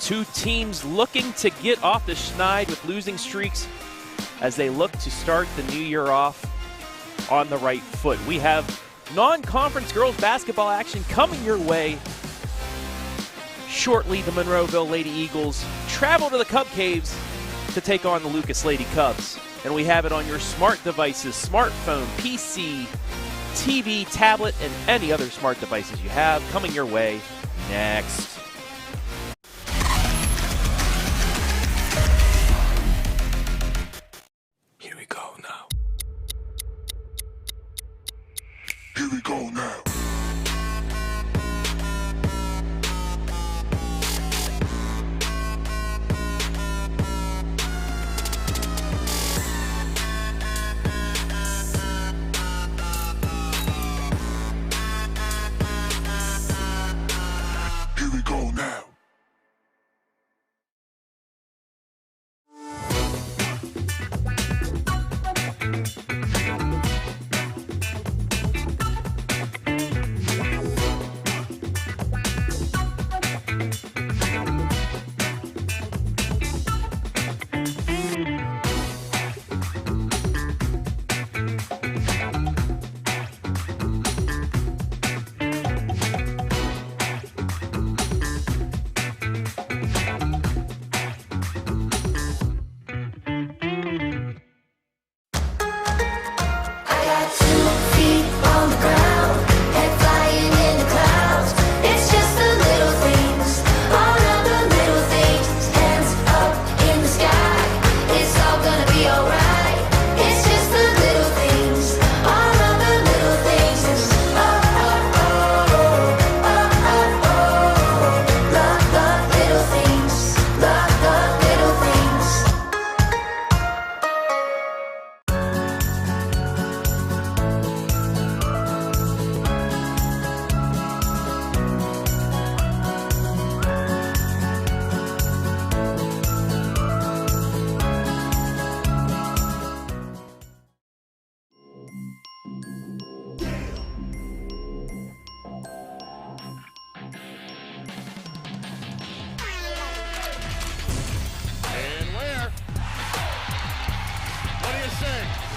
Two teams looking to get off the schneid with losing streaks as they look to start the new year off on the right foot. We have non-conference girls basketball action coming your way shortly. The Monroeville Lady Eagles travel to the Cub Caves to take on the Lucas Lady Cubs. And we have it on your smart devices, smartphone, PC, TV, tablet, and any other smart devices you have coming your way next. Here we go now. Here we go now. Here we go now.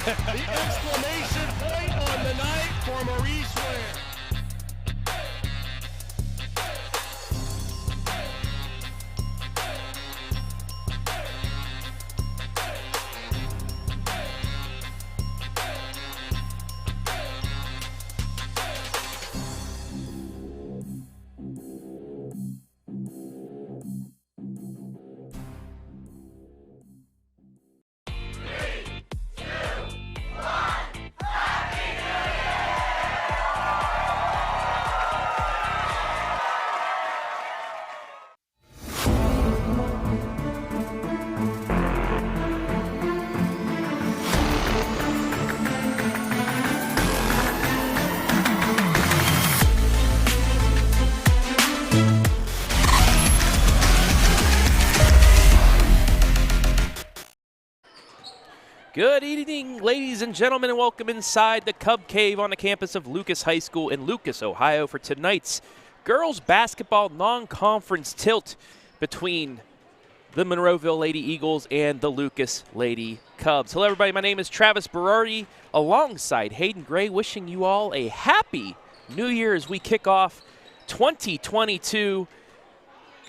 The exclamation point on the night for Maurice Ware. Good evening, ladies and gentlemen, and welcome inside the Cub Cave on the campus of Lucas High School in Lucas, Ohio for tonight's girls basketball non-conference tilt between the Monroeville Lady Eagles and the Lucas Lady Cubs. Hello, everybody. My name is Travis Berardi, alongside Hayden Gray, wishing you all a happy New Year as we kick off 2022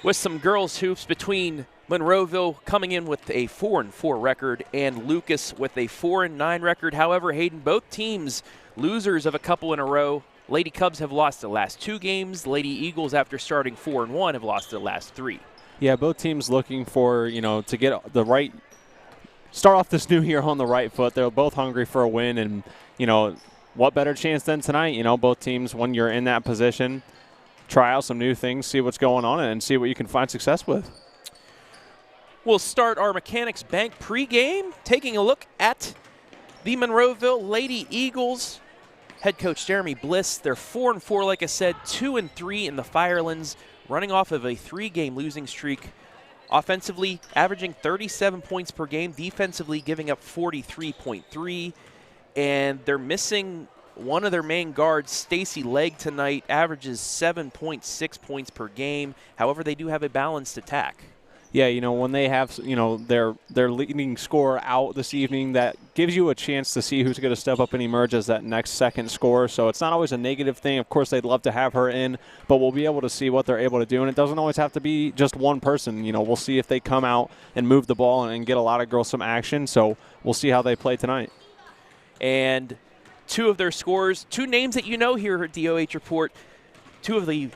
with some girls hoops between Monroeville coming in with a 4-4 record and Lucas with a 4-9 record. However, Hayden, both teams losers of a couple in a row. Lady Cubs have lost the last 2 games. Lady Eagles, after starting 4-1, have lost the last 3. Yeah, both teams looking for, to get the right – start off this new year on the right foot. They're both hungry for a win, and, what better chance than tonight? Both teams, when you're in that position, try out some new things, see what's going on, and see what you can find success with. We'll start our Mechanics Bank pregame, taking a look at the Monroeville Lady Eagles. Head coach Jeremy Bliss, they're 4-4, like I said, 2-3 in the Firelands, running off of a 3-game losing streak. Offensively, averaging 37 points per game, defensively giving up 43.3, and they're missing one of their main guards, Stacy Legg, tonight averages 7.6 points per game. However, they do have a balanced attack. Yeah, when they have, their leading scorer out this evening, that gives you a chance to see who's going to step up and emerge as that next second scorer. So it's not always a negative thing. Of course, they'd love to have her in, but we'll be able to see what they're able to do. And it doesn't always have to be just one person. We'll see if they come out and move the ball and get a lot of girls some action. So we'll see how they play tonight. And two of their scorers, two names that here at the OH.Report, two of the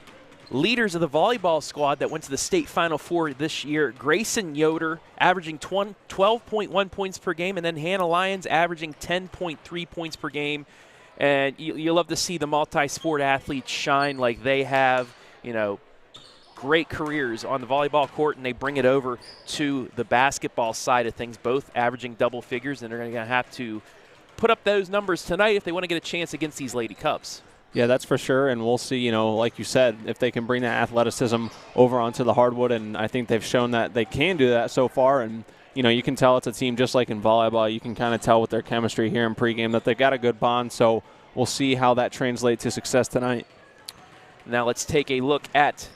leaders of the volleyball squad that went to the state Final Four this year. Grayson Yoder averaging 12.1 points per game, and then Hannah Lyons averaging 10.3 points per game. And you love to see the multi-sport athletes shine like they have, great careers on the volleyball court, and they bring it over to the basketball side of things, both averaging double figures, and they're going to have to put up those numbers tonight if they want to get a chance against these Lady Cubs. Yeah, that's for sure, and we'll see, like you said, if they can bring that athleticism over onto the hardwood, and I think they've shown that they can do that so far, and, you can tell it's a team just like in volleyball. You can kind of tell with their chemistry here in pregame that they've got a good bond, so we'll see how that translates to success tonight. Now let's take a look at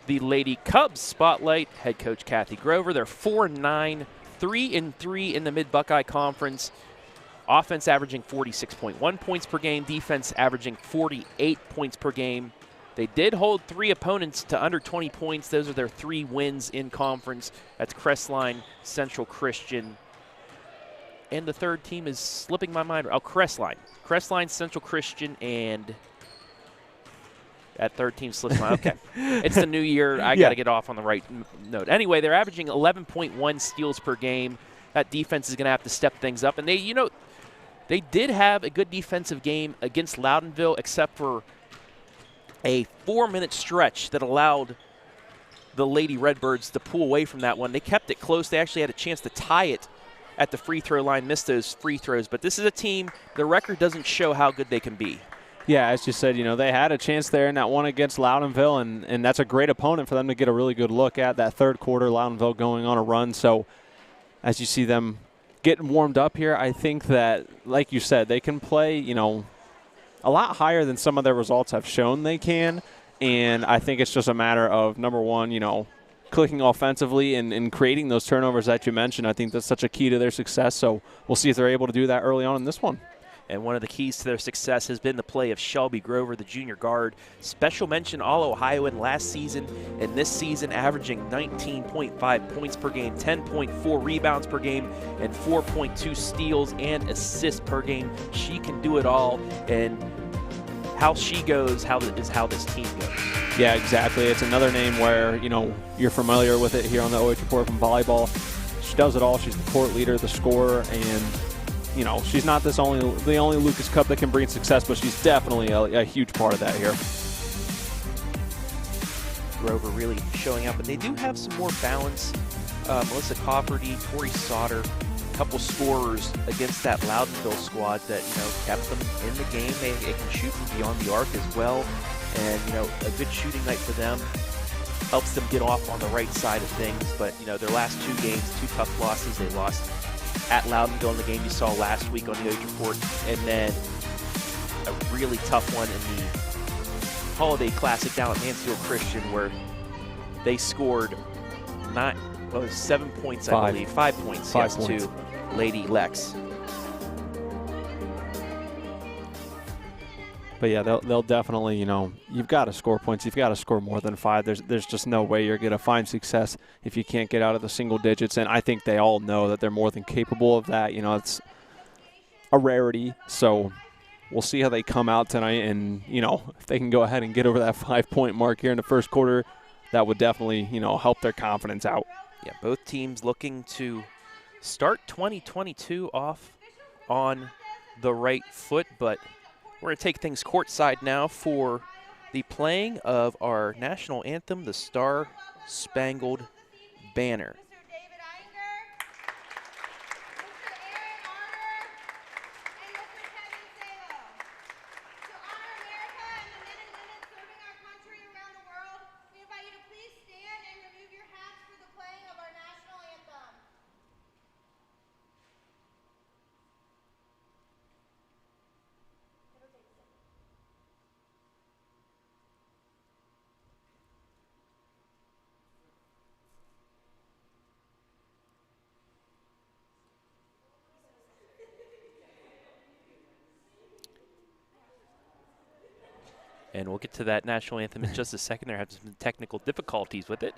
the Lady Cubs spotlight. Head coach Kathy Grover, they're 4-9, 3-3 in the Mid-Buckeye Conference. Offense averaging 46.1 points per game. Defense averaging 48 points per game. They did hold 3 opponents to under 20 points. Those are their 3 wins in conference. That's Crestline, Central Christian. And the third team is slipping my mind. Oh, Crestline. Crestline, Central Christian, and that third team slips my mind. Okay. It's the new year. I got to get off on the right note. Anyway, they're averaging 11.1 steals per game. That defense is going to have to step things up. And they did have a good defensive game against Loudonville, except for a 4-minute stretch that allowed the Lady Redbirds to pull away from that one. They kept it close. They actually had a chance to tie it at the free throw line, missed those free throws. But this is a team, the record doesn't show how good they can be. Yeah, as you said, they had a chance there in that one against Loudonville, and that's a great opponent for them to get a really good look at. That third quarter, Loudonville going on a run. So as you see them getting warmed up here, I think that, like you said, they can play, a lot higher than some of their results have shown they can. And I think it's just a matter of, number one, clicking offensively and creating those turnovers that you mentioned. I think that's such a key to their success. So we'll see if they're able to do that early on in this one. And one of the keys to their success has been the play of Shelby Grover, the junior guard. Special mention All-Ohioan last season, and this season averaging 19.5 points per game, 10.4 rebounds per game, and 4.2 steals and assists per game. She can do it all, and how she goes is how this team goes. Yeah, exactly. It's another name where, you're familiar with it here on the OH.Report from volleyball. She does it all. She's the court leader, the scorer, and she's not the only Lucas Cub that can bring success, but she's definitely a huge part of that here. Grover really showing up, and they do have some more balance. Melissa Cofferty, Tori Sauter, a couple scorers against that Loudonville squad that kept them in the game. They can shoot from beyond the arc as well, and a good shooting night for them helps them get off on the right side of things. But their last 2 games, 2 tough losses. They lost at Loudonville in the game you saw last week on the OH.Report, and then a really tough one in the Holiday Classic down at Mansfield Christian, where they scored 7 points, I believe. 5 points, to Lady Lex. But yeah, they'll definitely, you've got to score points. You've got to score more than 5. There's just no way you're going to find success if you can't get out of the single digits. And I think they all know that they're more than capable of that. It's a rarity. So we'll see how they come out tonight. And, if they can go ahead and get over that 5-point mark here in the first quarter, that would definitely, help their confidence out. Yeah, both teams looking to start 2022 off on the right foot, but we're going to take things courtside now for the playing of our national anthem, the Star Spangled Banner. And we'll get to that national anthem in just a second. There have some technical difficulties with it.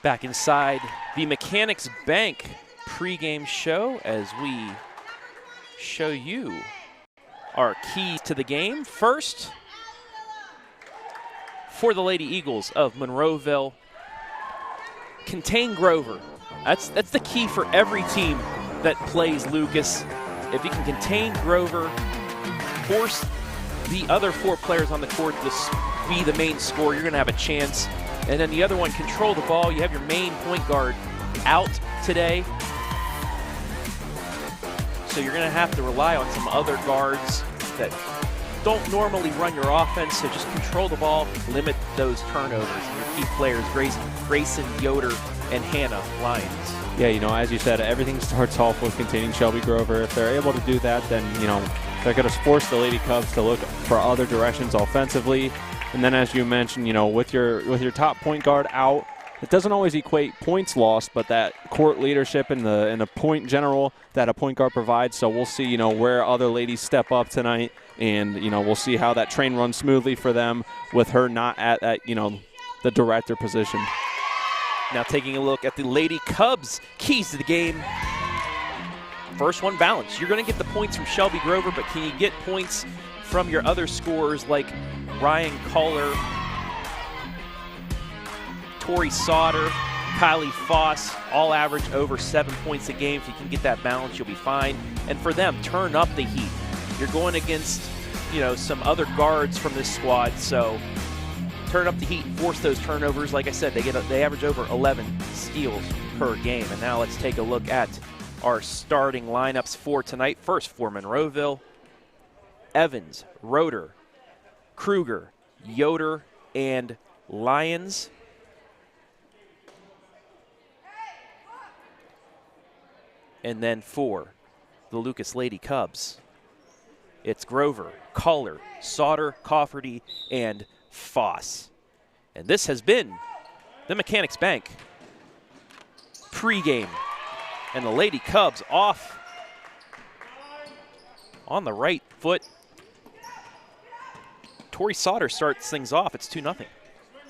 Back inside the Mechanics Bank pregame show as we show you our keys to the game. First, for the Lady Eagles of Monroeville, contain Grover. That's the key for every team that plays Lucas. If you can contain Grover, force the other 4 players on the court to be the main scorer, you're going to have a chance. And then the other one, control the ball. You have your main point guard out today. So you're going to have to rely on some other guards that don't normally run your offense. So just control the ball, limit those turnovers. And your key players, Grayson, Yoder, and Hannah Lyons. Yeah, you know, as you said, everything starts off with containing Shelby Grover. If they're able to do that, then, you know, they're going to force the Lady Cubs to look for other directions offensively. And then, as you mentioned, you know, with your top point guard out, it doesn't always equate points lost, but that court leadership and the point general that a point guard provides. So we'll see, you know, where other ladies step up tonight, and, you know, we'll see how that train runs smoothly for them with her not at you know, the director position. Now taking a look at the Lady Cubs keys to the game. First one, balance. You're going to get the points from Shelby Grover, but can you get points from your other scorers like Ryan Kohler, Tori Sauter, Kylie Foss, all average over 7 points a game. If you can get that balance, you'll be fine. And for them, turn up the heat. You're going against, you know, some other guards from this squad, so turn up the heat, force those turnovers. Like I said, they average over 11 steals per game. And now let's take a look at our starting lineups for tonight. First, for Monroeville, Evans, Roeder, Kruger, Yoder, and Lyons. And then for the Lucas Lady Cubs, it's Grover, Kohler, Sauter, Cofferty, and Foss. And this has been the Mechanics Bank pregame. And the Lady Cubs off on the right foot. Tori Sauter starts things off. It's 2-0.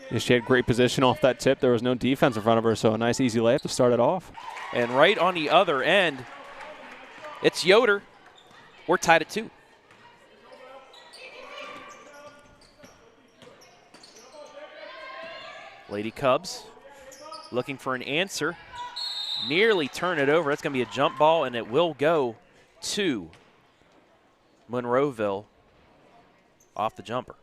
Yeah, she had great position off that tip. There was no defense in front of her, so a nice, easy layup to start it off. And right on the other end, it's Yoder. We're tied at 2. Lady Cubs looking for an answer. Nearly turn it over. That's going to be a jump ball, and it will go to Monroeville off the jumper.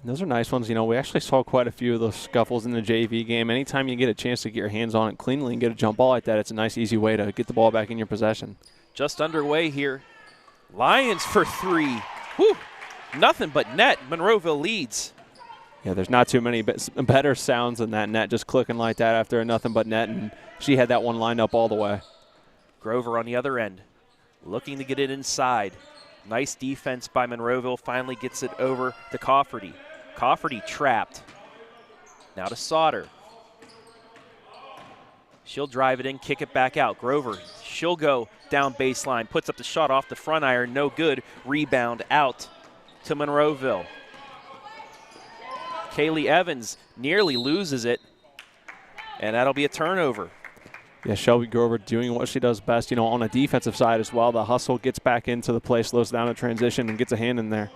Those are nice ones. You know, we actually saw quite a few of those scuffles in the JV game. Anytime you get a chance to get your hands on it cleanly and get a jump ball like that, it's a nice, easy way to get the ball back in your possession. Just underway here. Lions for 3. Whew. Nothing but net. Monroeville leads. Yeah, there's not too many better sounds than that net just clicking like that after a nothing but net, and she had that one lined up all the way. Grover on the other end, looking to get it inside. Nice defense by Monroeville, finally gets it over to Cofferty. Cofferty trapped. Now to Sauter. She'll drive it in, kick it back out. Grover, she'll go down baseline, puts up the shot off the front iron, no good. Rebound out to Monroeville. Kaylee Evans nearly loses it, and that'll be a turnover. Yeah, Shelby Grover doing what she does best, you know, on a defensive side as well. The hustle, gets back into the play, slows down the transition, and gets a hand in there.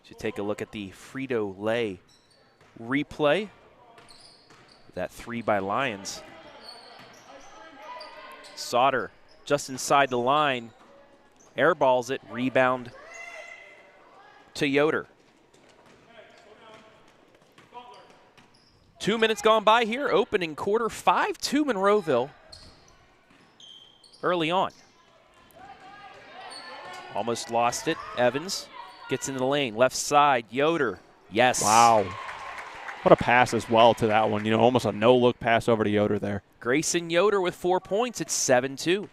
Should take a look at the Frito-Lay replay. That 3 by Lions. Sauter just inside the line, airballs it, rebound to Yoder. 2 minutes gone by here, opening quarter, 5-2 Monroeville early on. Almost lost it, Evans gets into the lane, left side, Yoder, yes. Wow. What a pass as well to that one, you know, almost a no-look pass over to Yoder there. Grayson Yoder with 4 points, it's 7-2.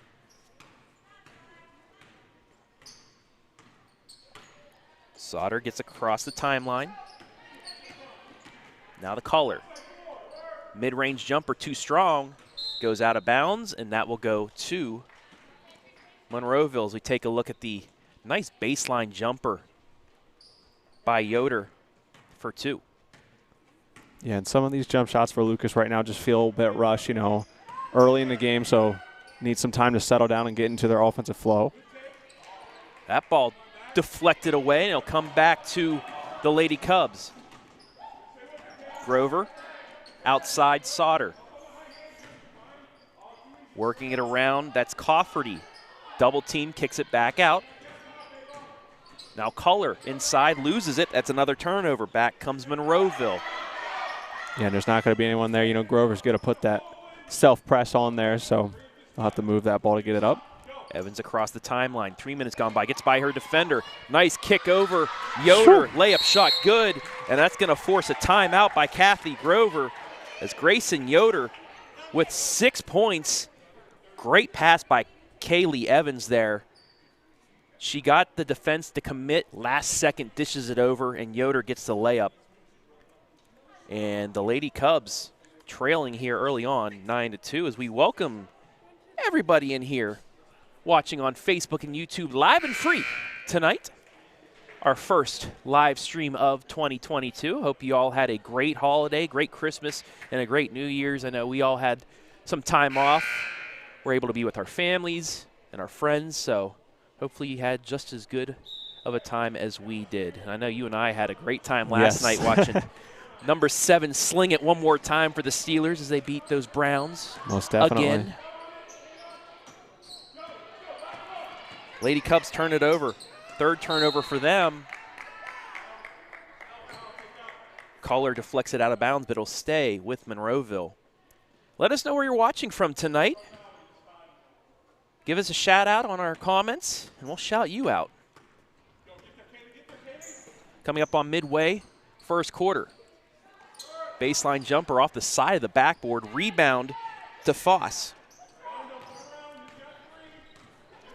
Sauter gets across the timeline. Now the caller. Mid-range jumper too strong, goes out of bounds, and that will go to Monroeville as we take a look at the nice baseline jumper by Yoder for 2. Yeah, and some of these jump shots for Lucas right now just feel a bit rushed, you know, early in the game, so need some time to settle down and get into their offensive flow. That ball deflected away, and it'll come back to the Lady Cubs. Grover, outside Sauter. Working it around, that's Cofferty. Double team, kicks it back out. Now Culler inside, loses it. That's another turnover. Back comes Monroeville. Yeah, and there's not going to be anyone there. You know, Grover's going to put that self-press on there, so they'll have to move that ball to get it up. Evans across the timeline. 3 minutes gone by. Gets by her defender. Nice kick over. Yoder, layup shot good. And that's going to force a timeout by Kathy Grover as Grayson Yoder with 6 points. Great pass by Kaylee Evans there. She got the defense to commit. Last second dishes it over, and Yoder gets the layup. And the Lady Cubs trailing here early on, 9-2, as we welcome everybody in here watching on Facebook and YouTube live and free tonight. Our first live stream of 2022. Hope you all had a great holiday, great Christmas, and a great New Year's. I know we all had some time off. We're able to be with our families and our friends, so hopefully you had just as good of a time as we did. And I know you and I had a great time last night watching number 7 sling it one more time for the Steelers as they beat those Browns. Most definitely. Again. Lady Cubs turn it over. Third turnover for them. Caller deflects it out of bounds, but it'll stay with Monroeville. Let us know where you're watching from tonight. Give us a shout out on our comments, and we'll shout you out. Coming up on midway, first quarter. Baseline jumper off the side of the backboard. Rebound to Foss.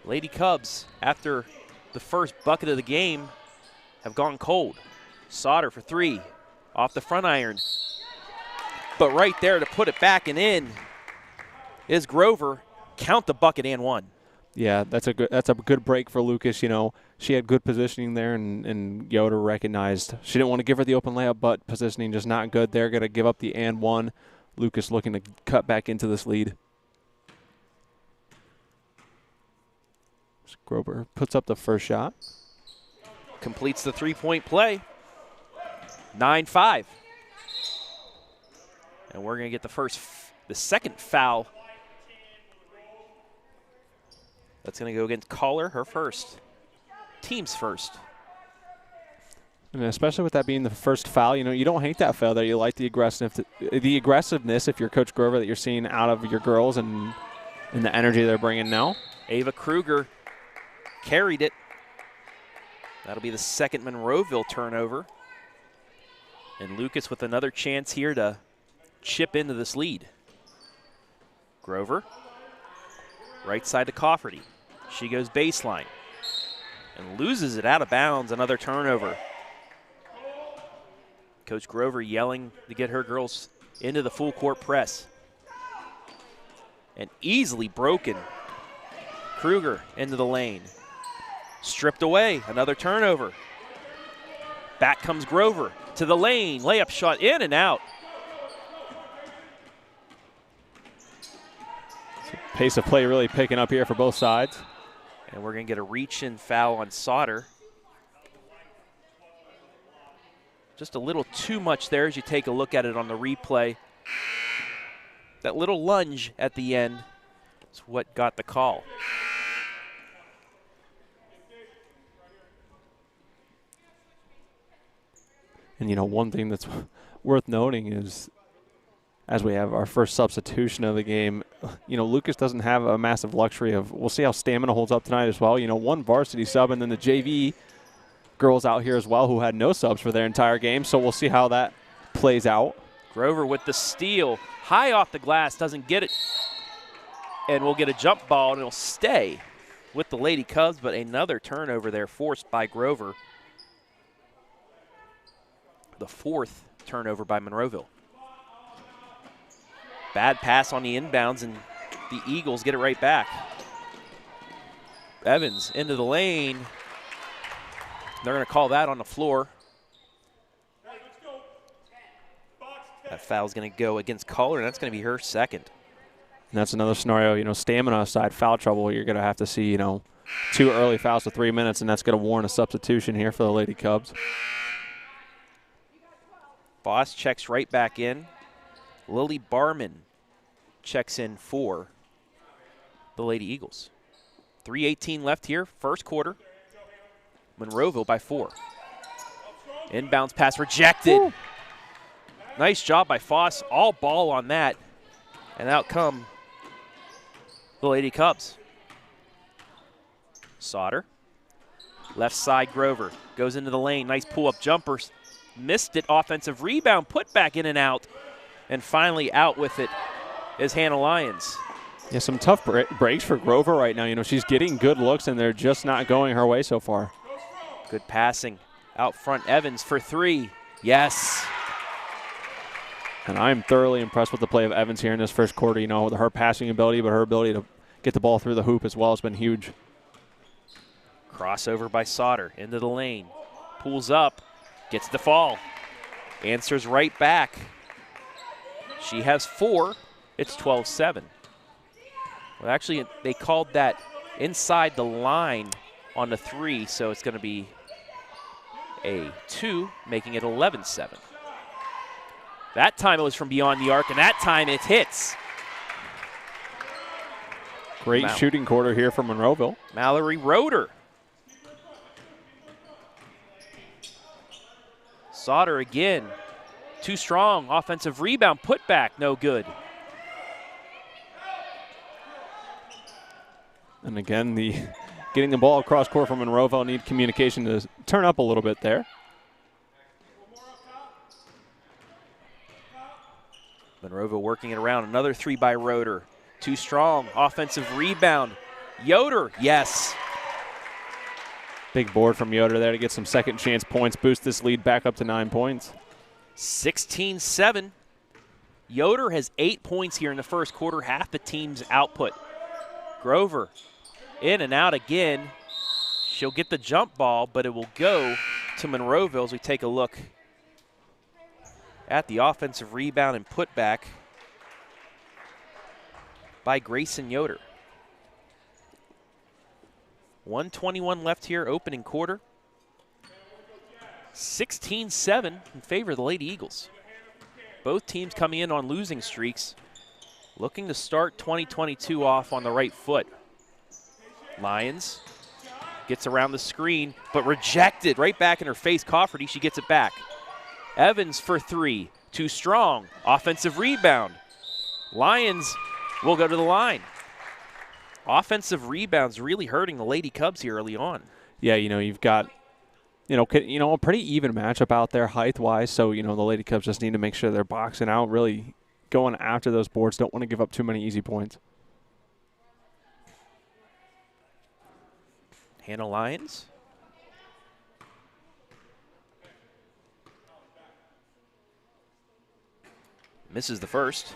Lady Cubs, after the first bucket of the game, have gone cold. Sauter for 3, off the front iron. But right there to put it back and in is Grover. Count the bucket and 1. Yeah, that's a good break for Lucas. You know, she had good positioning there, and Yoder recognized she didn't want to give her the open layup, but positioning just not good. They're going to give up the and 1. Lucas looking to cut back into this lead. Grover puts up the first shot. Completes the 3-point play. 9-5. And we're going to get the second foul. That's going to go against Caller, her first. Team's first. And especially with that being the first foul, you know, you don't hate that foul there. You like the aggressiveness if you're Coach Grover that you're seeing out of your girls and the energy they're bringing now. Ava Kruger carried it. That'll be the second Monroeville turnover. And Lucas with another chance here to chip into this lead. Grover, right side to Cofferty. She goes baseline and loses it out of bounds, another turnover. Coach Grover yelling to get her girls into the full court press. and easily broken. Kruger into the lane. Stripped away, another turnover. Back comes Grover to the lane. Layup shot in and out. Pace of play really picking up here for both sides. And we're going to get a reach-in foul on Sauter. Just a little too much there as you take a look at it on the replay. That little lunge at the end is what got the call. And, you know, one thing that's worth noting is, as we have our first substitution of the game, you know, Lucas doesn't have a massive luxury of, we'll see how stamina holds up tonight as well. You know, one varsity sub and then the JV girls out here as well who had no subs for their entire game. So we'll see how that plays out. Grover with the steal. High off the glass, doesn't get it. And we'll get a jump ball and it'll stay with the Lady Cubs, but another turnover there forced by Grover. The fourth turnover by Monroeville. Bad pass on the inbounds, and the Eagles get it right back. Evans into the lane. They're going to call that on the floor. That foul's going to go against Kohler, and that's going to be her second. And that's another scenario, you know, stamina aside, foul trouble, you're going to have to see, you know, 2 early fouls to 3 minutes, and that's going to warrant a substitution here for the Lady Cubs. Voss checks right back in. Lily Barman checks in for the Lady Eagles. 3:18 left here, first quarter. Monroeville by 4. Inbounds pass rejected. Woo. Nice job by Voss. All ball on that. And out come the Lady Cubs. Sauter. Left side Grover. Goes into the lane. Nice pull-up jumpers. Missed it. Offensive rebound. Put back in and out. And finally out with it is Hannah Lyons. Yeah, some tough breaks for Grover right now. You know, she's getting good looks, and they're just not going her way so far. Good passing. Out front, Evans for 3. Yes. And I'm thoroughly impressed with the play of Evans here in this first quarter. You know, with her passing ability, but her ability to get the ball through the hoop as well has been huge. Crossover by Sauter into the lane. Pulls up. Gets the fall. Answers right back. She has 4. It's 12-7. Well, actually, they called that inside the line on the 3, so it's going to be a 2, making it 11-7. That time it was from beyond the arc, and that time it hits. Great shooting quarter here for Monroeville. Mallory Roeder. Sauter again. Too strong. Offensive rebound. Put back. No good. And again, getting the ball across court from Monroeville need communication to turn up a little bit there. Monroeville working it around. Another 3 by Roeder. Too strong. Offensive rebound. Yoder. Yes. Big board from Yoder there to get some second chance points, boost this lead back up to 9 points. 16-7. Yoder has 8 points here in the first quarter, half the team's output. Grover in and out again. She'll get the jump ball, but it will go to Monroeville as we take a look at the offensive rebound and putback by Grayson Yoder. 1:21 left here, opening quarter. 16-7 in favor of the Lady Eagles. Both teams coming in on losing streaks, looking to start 2022 off on the right foot. Lyons gets around the screen, but rejected right back in her face. Cofferty, she gets it back. Evans for 3, too strong. Offensive rebound. Lyons will go to the line. Offensive rebounds really hurting the Lady Cubs here early on. Yeah, you know, you've got, a pretty even matchup out there height-wise, so, the Lady Cubs just need to make sure they're boxing out, really going after those boards. Don't want to give up too many easy points. Hannah Lyons. Misses the first.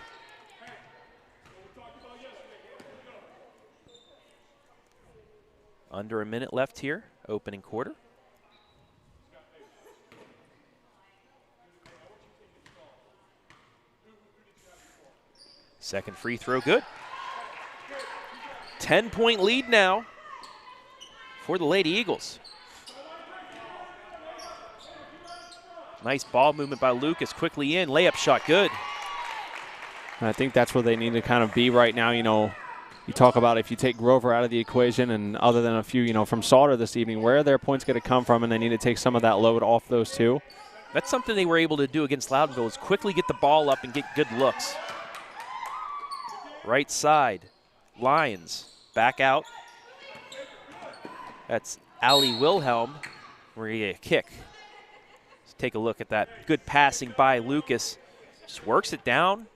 Under a minute left here, opening quarter. Second free throw, good. 10-point lead now for the Lady Eagles. Nice ball movement by Lucas, quickly in, layup shot, good. I think that's where they need to kind of be right now. You know, you talk about if you take Grover out of the equation and other than a few, you know, from Sauter this evening, where are their points going to come from, and they need to take some of that load off those two. That's something they were able to do against Loudonville, is quickly get the ball up and get good looks. Right side, Lions back out. That's Allie Wilhelm, where you get a kick. Let's take a look at that. Good passing by Lucas. Just works it down,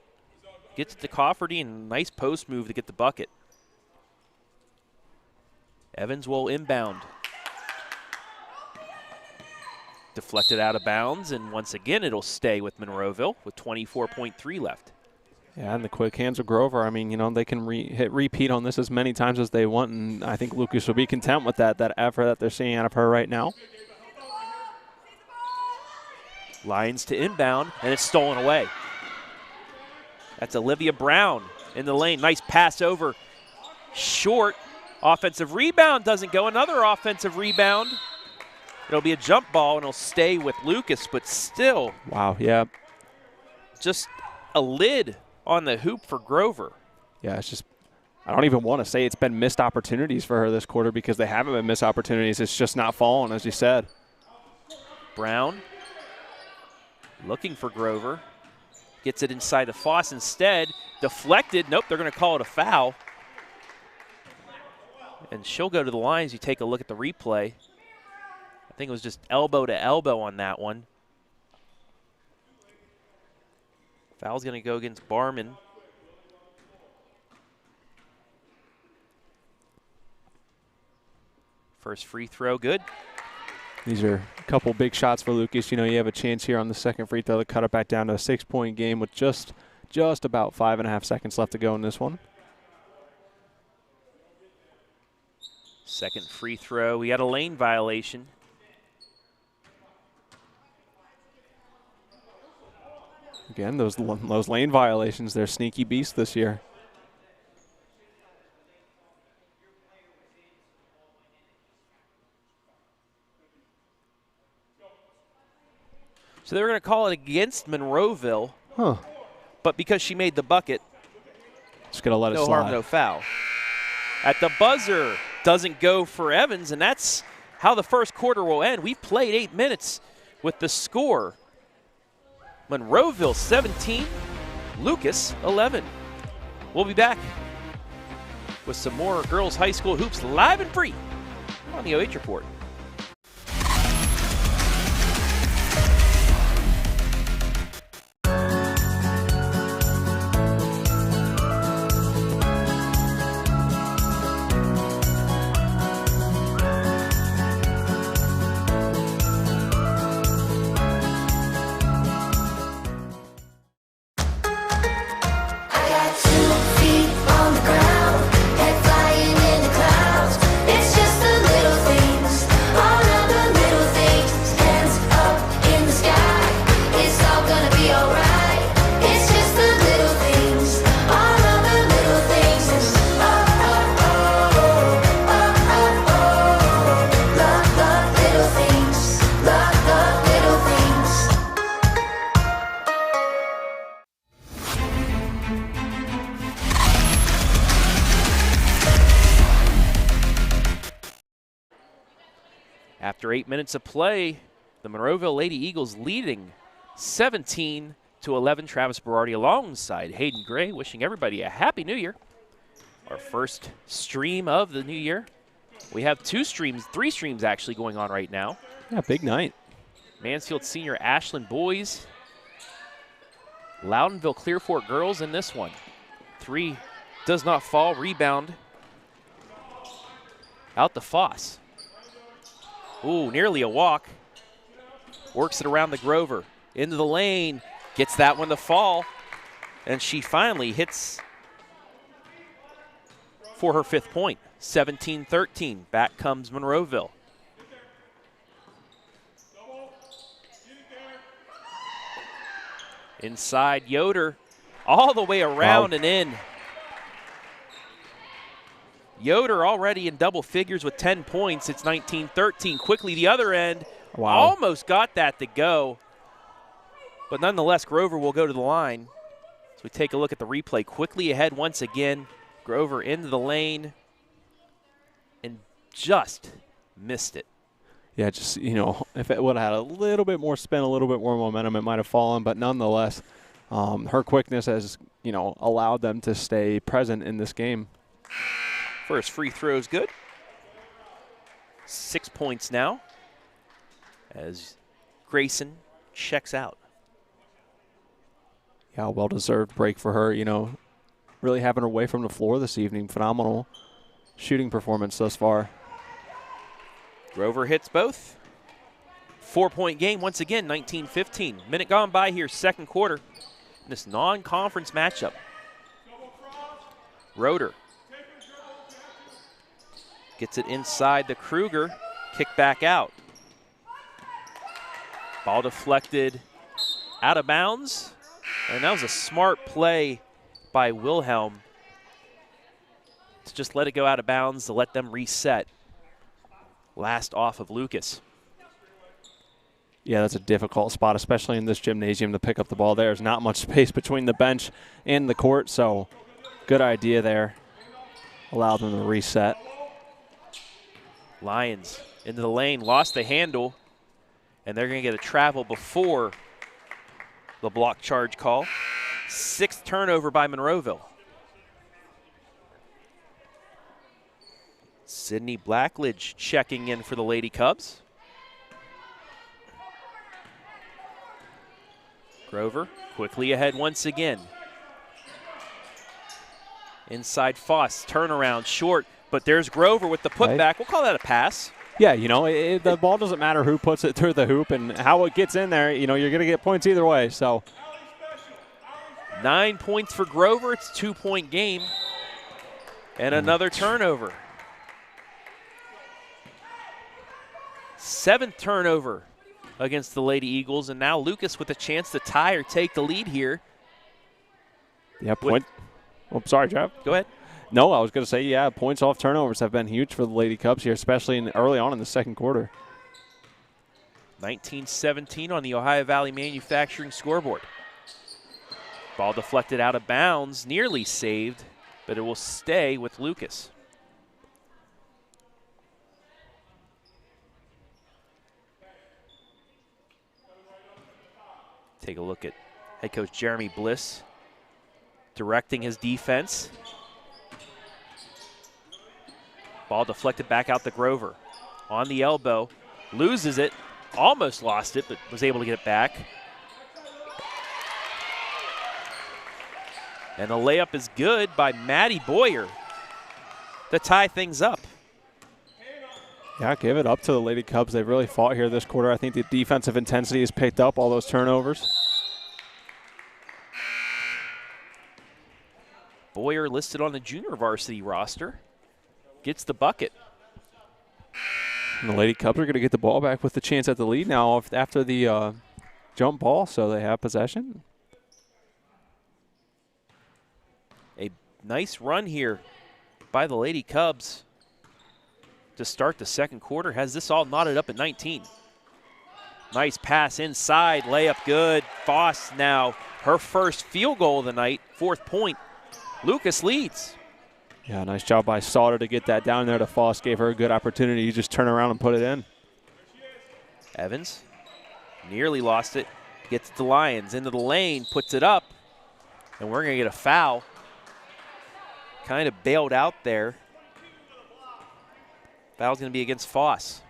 gets it to Cofferty, and nice post move to get the bucket. Evans will inbound. Deflected out of bounds, and once again it'll stay with Monroeville with 24.3 left. Yeah, and the quick hands of Grover, I mean, you know, they can hit repeat on this as many times as they want, and I think Lucas will be content with that effort that they're seeing out of her right now. Lions to inbound, and it's stolen away. That's Olivia Brown in the lane. Nice pass over. Short. Offensive rebound doesn't go. Another offensive rebound. It'll be a jump ball, and it'll stay with Lucas, but still. Wow, yeah. Just a lid on the hoop for Grover. Yeah, it's just, I don't even want to say it's been missed opportunities for her this quarter because they haven't been missed opportunities. It's just not falling, as you said. Brown looking for Grover. Gets it inside the Foss instead. Deflected. Nope, they're going to call it a foul. And she'll go to the line as you take a look at the replay. I think it was just elbow to elbow on that one. Foul's going to go against Barman. First free throw, good. These are a couple big shots for Lucas. You know, you have a chance here on the second free throw to cut it back down to a 6-point game with just about 5.5 seconds left to go in this one. Second free throw. We had a lane violation. Again, those lane violations, they're sneaky beasts this year. So they were going to call it against Monroeville. Huh. But because she made the bucket, just going to let it slide. No harm, no foul. At the buzzer, doesn't go for Evans, and that's how the first quarter will end. We've played 8 minutes with the score. Monroeville 17, Lucas 11. We'll be back with some more girls high school hoops live and free on the OH.Report. After 8 minutes of play, the Monroeville Lady Eagles leading 17-11. Travis Berardi alongside Hayden Gray, wishing everybody a Happy New Year. Our first stream of the new year. We have 3 streams actually going on right now. Yeah, big night. Mansfield Senior Ashland boys. Loudonville Clearfork girls in this one. 3 does not fall, rebound. Out the Foss. Ooh, nearly a walk. Works it around the Grover. Into the lane. Gets that one to fall. And she finally hits for her 5th point. 17-13. Back comes Monroeville. Inside Yoder, all the way around and in. Yoder already in double figures with 10 points. It's 19-13. Quickly the other end. Wow. Almost got that to go. But nonetheless, Grover will go to the line. So we take a look at the replay. Quickly ahead once again. Grover into the lane and just missed it. Yeah, just, if it would have had a little bit more spin, a little bit more momentum, it might have fallen. But nonetheless, her quickness has, allowed them to stay present in this game. First free throw is good. 6 points now as Grayson checks out. Yeah, well-deserved break for her, really having her away from the floor this evening. Phenomenal shooting performance thus far. Grover hits both. 4-point game once again, 19-15. Minute gone by here, second quarter. In this non-conference matchup. Roeder gets it inside the Kruger. Kick back out. Ball deflected out of bounds. And that was a smart play by Wilhelm to just let it go out of bounds, to let them reset. Last off of Lucas. Yeah, that's a difficult spot, especially in this gymnasium, to pick up the ball. There's not much space between the bench and the court, so good idea there. Allow them to reset. Lions into the lane, lost the handle, and they're going to get a travel before the block charge call. 6th turnover by Monroeville. Sydney Blackledge checking in for the Lady Cubs. Grover quickly ahead once again. Inside Foss, turnaround short, but there's Grover with the putback. We'll call that a pass. Yeah, the ball doesn't matter who puts it through the hoop and how it gets in there. You're going to get points either way. So 9 points for Grover. It's a 2-point game. And another turnover. 7th turnover against the Lady Eagles. And now Lucas with a chance to tie or take the lead here. Yeah, point. Sorry, Jeff. Go ahead. No, I was going to say, yeah, points off turnovers have been huge for the Lady Cubs here, especially early on in the second quarter. 19-17 on the Ohio Valley Manufacturing scoreboard. Ball deflected out of bounds, nearly saved, but it will stay with Lucas. Take a look at head coach Jeremy Bliss directing his defense. Ball deflected back out to Grover. On the elbow, loses it, almost lost it, but was able to get it back. And the layup is good by Maddie Boyer to tie things up. Yeah, give it up to the Lady Cubs. They've really fought here this quarter. I think the defensive intensity has picked up all those turnovers. Boyer listed on the junior varsity roster. Gets the bucket. And the Lady Cubs are going to get the ball back with the chance at the lead now after the jump ball, so they have possession. A nice run here by the Lady Cubs to start the second quarter. Has this all knotted up at 19. Nice pass inside, layup good. Foss now her first field goal of the night, 4th point. Lucas leads. Yeah, nice job by Sauter to get that down there to Foss. Gave her a good opportunity to just turn around and put it in. Evans nearly lost it. Gets the Lions into the lane, puts it up, and we're going to get a foul. Kind of bailed out there. Foul's going to be against Foss.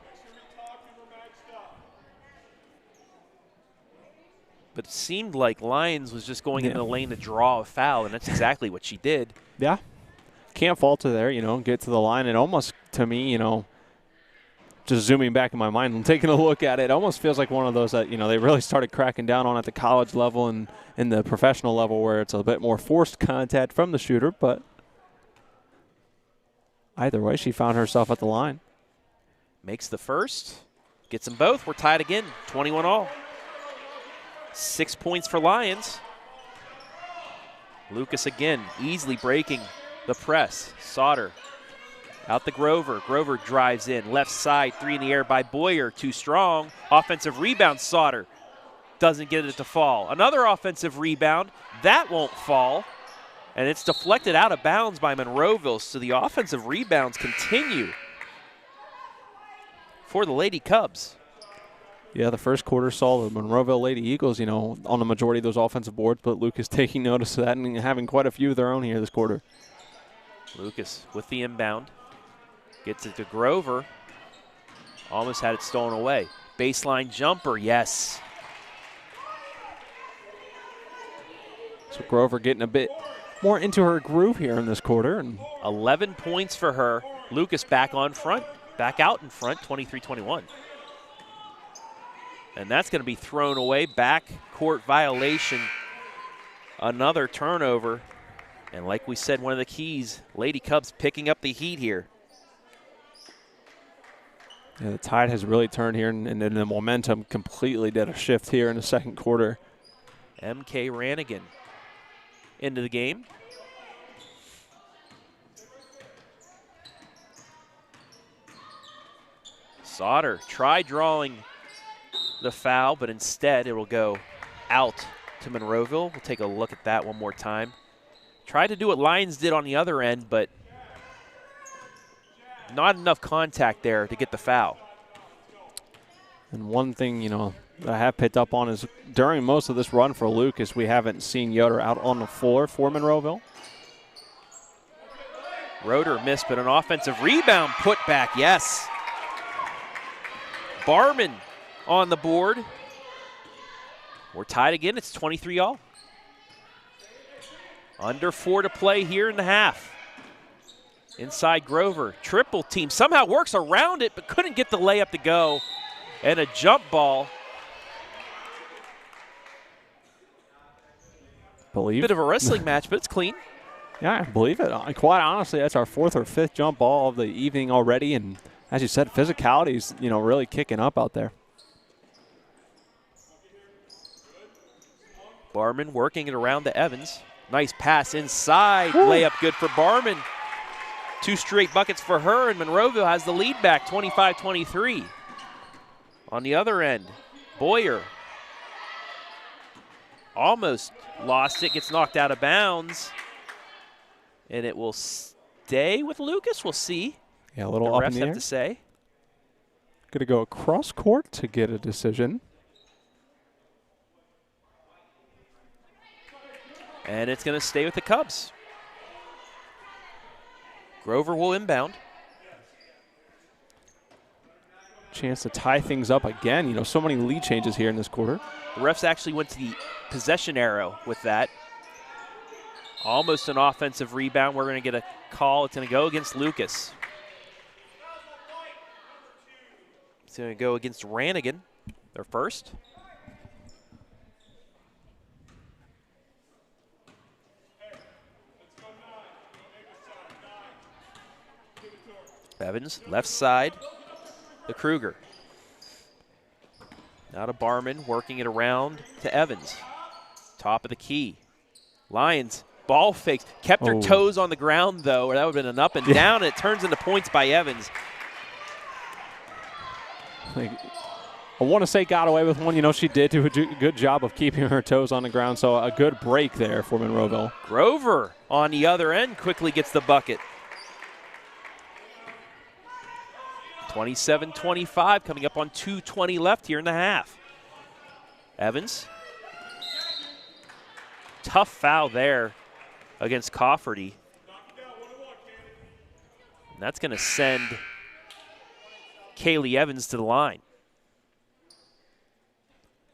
But it seemed like Lyons was just going into the lane to draw a foul, and that's exactly what she did. Yeah. Can't falter there, get to the line. And almost, to me, just zooming back in my mind and taking a look at it, almost feels like one of those that, they really started cracking down on at the college level and in the professional level where it's a bit more forced contact from the shooter. But Either way, she found herself at the line. Makes the first. Gets them both. We're tied again, 21 all. 6 points for Lions. Lucas again, easily breaking the press. Sauter out to Grover. Grover drives in. Left side, 3 in the air by Boyer. Too strong. Offensive rebound, Sauter. Doesn't get it to fall. Another offensive rebound. That won't fall. And it's deflected out of bounds by Monroeville. So the offensive rebounds continue for the Lady Cubs. Yeah, the first quarter saw the Monroeville Lady Eagles, you know, on the majority of those offensive boards, but Lucas taking notice of that and having quite a few of their own here this quarter. Lucas with the inbound. Gets it to Grover. Almost had it stolen away. Baseline jumper, yes. So Grover getting a bit more into her groove here in this quarter. And 11 points for her. Lucas back on front, back out in front, 23-21. And that's going to be thrown away. Back court violation. Another turnover. And like we said, one of the keys, Lady Cubs picking up the heat here. Yeah, the tide has really turned here, and then the momentum completely did a shift here in the second quarter. MK Rannigan into the game. Sauter tried drawing the foul, but instead it will go out to Monroeville. We'll take a look at that one more time. Tried to do what Lions did on the other end, but not enough contact there to get the foul. And one thing, you know, that I have picked up on is during most of this run for Lucas, we haven't seen Yoder out on the floor for Monroeville. Roeder missed, but an offensive rebound put back, yes. Barman on the board. We're tied again. It's 23 all. Under 4 to play here in the half. Inside Grover, triple team. Somehow works around it, but couldn't get the layup to go. And a jump ball. Bit of a wrestling match, but it's clean. Yeah, I believe it. Quite honestly, that's our 4th or 5th jump ball of the evening already. And as you said, physicality's, you know, really kicking up out there. Barman working it around to Evans. Nice pass inside. Woo. Layup good for Barman. 2 straight buckets for her, and Monroeville has the lead back, 25-23. On the other end, Boyer almost lost it, gets knocked out of bounds. And it will stay with Lucas. We'll see. Yeah, a little the up refs in the air. have to say. Going to go across court to get a decision. And it's going to stay with the Cubs. Grover will inbound. Chance to tie things up again. You know, so many lead changes here in this quarter. The refs actually went to the possession arrow with that. Almost an offensive rebound. We're going to get a call. It's going to go against Lucas. It's going to go against Rannigan, their first. Evans, left side, to Kruger. Now to Barman, working it around to Evans. Top of the key. Lions, ball fakes. Kept her toes on the ground, though, or that would have been an up and down. And it turns into points by Evans. I want to say got away with one. You know, she did do a good job of keeping her toes on the ground, so a good break there for Monroeville. Grover on the other end quickly gets the bucket. 27-25, coming up on 2:20 left here in the half. Evans. Tough foul there against Cofferty. And that's going to send Kaylee Evans to the line.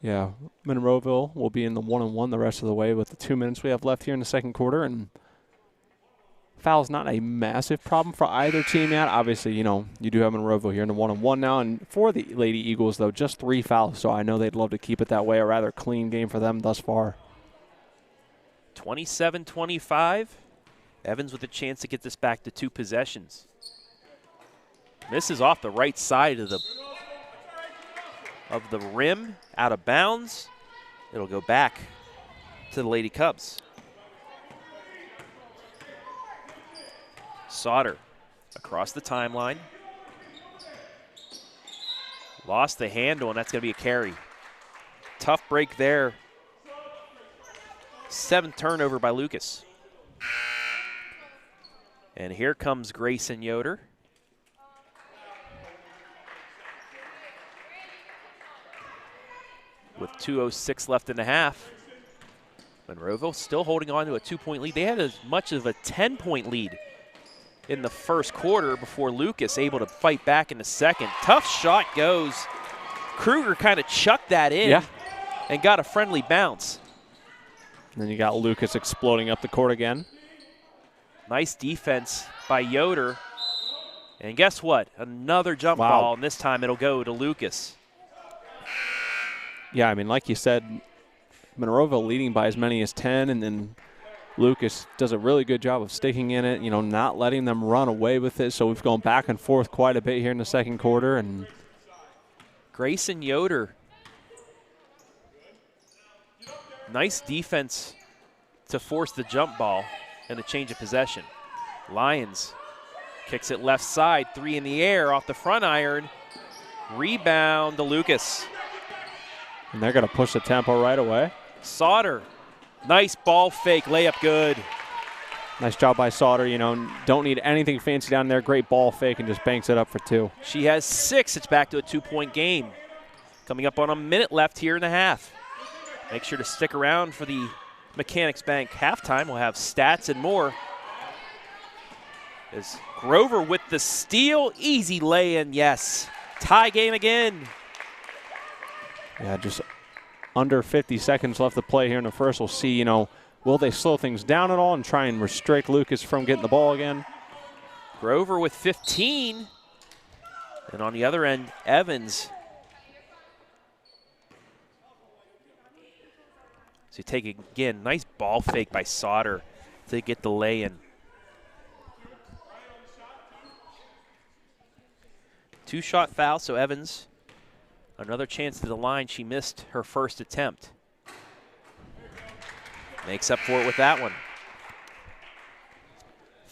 Yeah, Monroeville will be in the 1-on-1 the rest of the way with the 2 minutes we have left here in the second quarter. And foul's not a massive problem for either team yet. Obviously, you know, you do have Monroeville here in the 1-on-1 now. And for the Lady Eagles, though, just 3 fouls. So I know they'd love to keep it that way. A rather clean game for them thus far. 27-25. Evans with a chance to get this back to 2 possessions. Misses off the right side of the rim, out of bounds. It'll go back to the Lady Cubs. Sauter across the timeline. Lost the handle, and that's going to be a carry. Tough break there. 7th turnover by Lucas. And here comes Grayson Yoder. With 2:06 left in the half. Monroeville still holding on to a 2-point lead. They had as much of a 10-point lead in the first quarter before Lucas able to fight back in the second. Tough shot goes. Kruger kind of chucked that in and got a friendly bounce. And then you got Lucas exploding up the court again. Nice defense by Yoder. And guess what? Another jump ball, and this time it'll go to Lucas. Yeah, I mean, like you said, Monroeville leading by as many as 10, and then Lucas does a really good job of sticking in it, not letting them run away with it. So we've gone back and forth quite a bit here in the second quarter. And Grayson Yoder. Nice defense to force the jump ball and a change of possession. Lyons kicks it left side, 3 in the air off the front iron. Rebound to Lucas. And they're going to push the tempo right away. Sauter, nice ball fake, layup good. Nice job by Sauter. Don't need anything fancy down there. Great ball fake and just banks it up for 2. She has 6. It's back to a 2-point game. Coming up on a minute left here in the half. Make sure to stick around for the Mechanics Bank halftime. We'll have stats and more. As Grover with the steal, easy lay-in, yes. Tie game again. Yeah, just under 50 seconds left to play here in the first. We'll see, will they slow things down at all and try and restrict Lucas from getting the ball again? Grover with 15. And on the other end, Evans. So you take, again, nice ball fake by Sauter to get the lay-in. 2-shot foul, so Evans, another chance to the line. She missed her first attempt. Makes up for it with that one.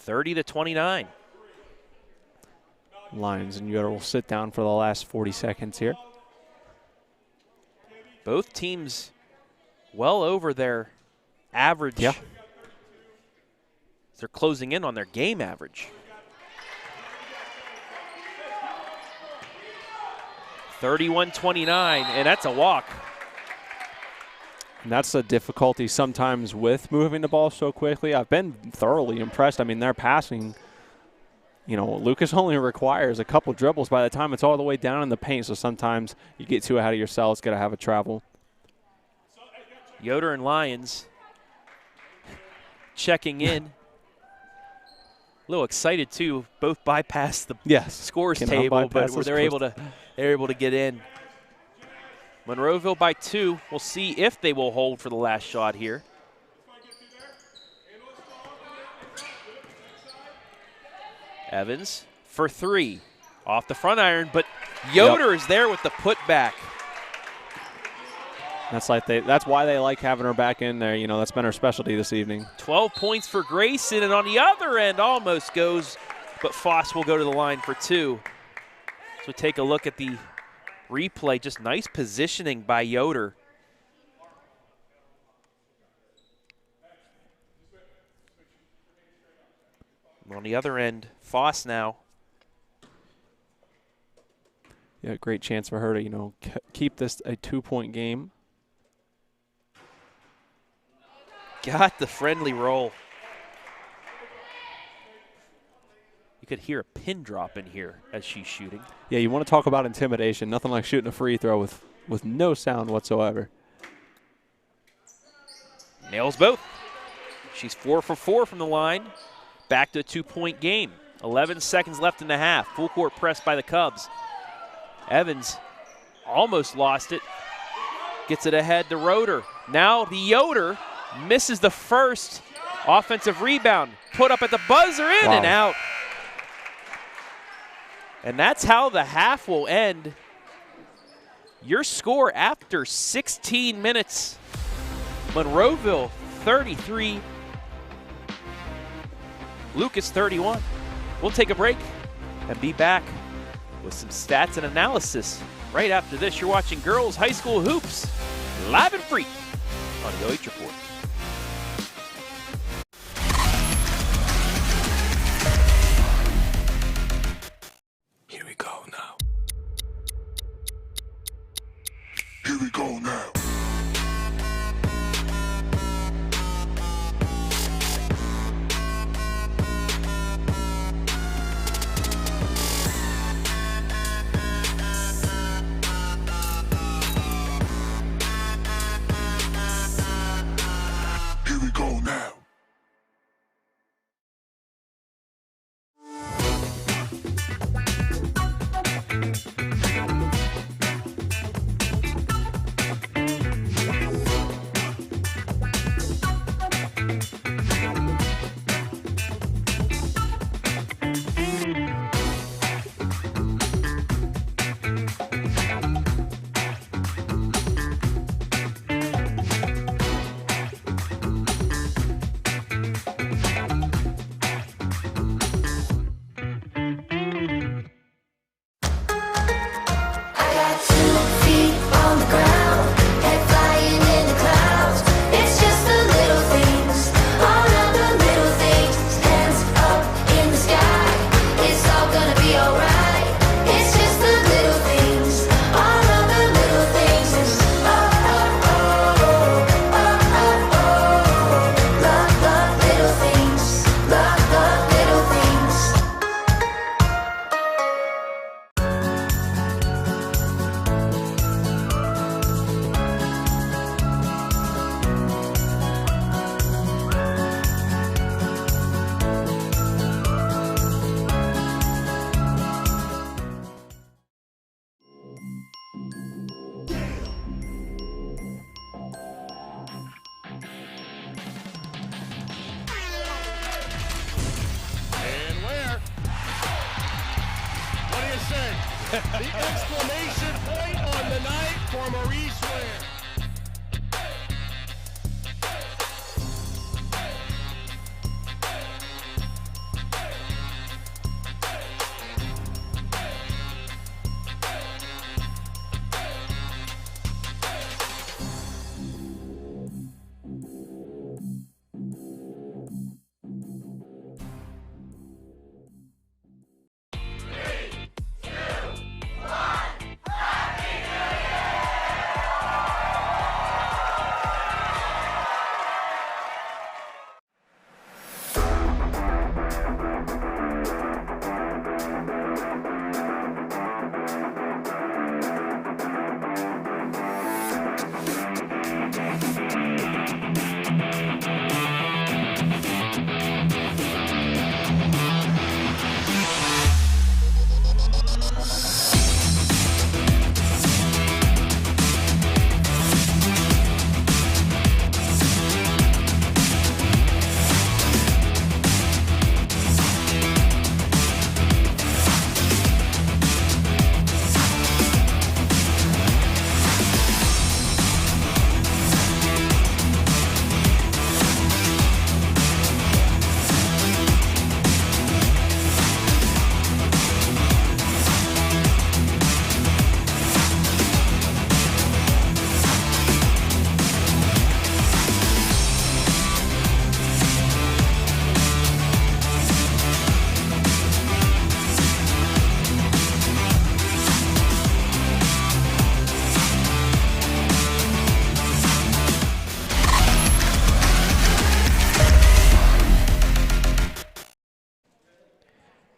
30-29. Lyons and Yoder will sit down for the last 40 seconds here. Both teams well over their average. Yeah. They're closing in on their game average. 31-29, and that's a walk. And that's the difficulty sometimes with moving the ball so quickly. I've been thoroughly impressed. I mean, their passing, Lucas only requires a couple dribbles by the time it's all the way down in the paint, so sometimes you get too ahead of yourself. It's got to have a travel. Yoder and Lyons checking in. A little excited too. Both bypassed the scores table, but they're able to get in. Monroeville by 2. We'll see if they will hold for the last shot here. Evans for 3. Off the front iron, but Yoder is there with the putback. That's why they like having her back in there. That's been her specialty this evening. 12 points for Grayson, and on the other end almost goes, but Foss will go to the line for 2. So take a look at the replay. Just nice positioning by Yoder. On the other end, Foss now. Yeah, great chance for her to, keep this a 2-point game. Got the friendly roll. You could hear a pin drop in here as she's shooting. Yeah, you want to talk about intimidation. Nothing like shooting a free throw with no sound whatsoever. Nails both. She's 4 for 4 from the line. Back to a 2-point game. 11 seconds left in the half. Full court press by the Cubs. Evans almost lost it. Gets it ahead to Roeder. Now the Yoder misses the first offensive rebound. Put up at the buzzer, in and out. And that's how the half will end. Your score after 16 minutes, Monroeville 33, Lucas 31. We'll take a break and be back with some stats and analysis right after this. You're watching Girls High School Hoops live and free on the OH.Report. Here we go now. Here we go now. Here we go now. The exclamation point on the night for Maurice Ware.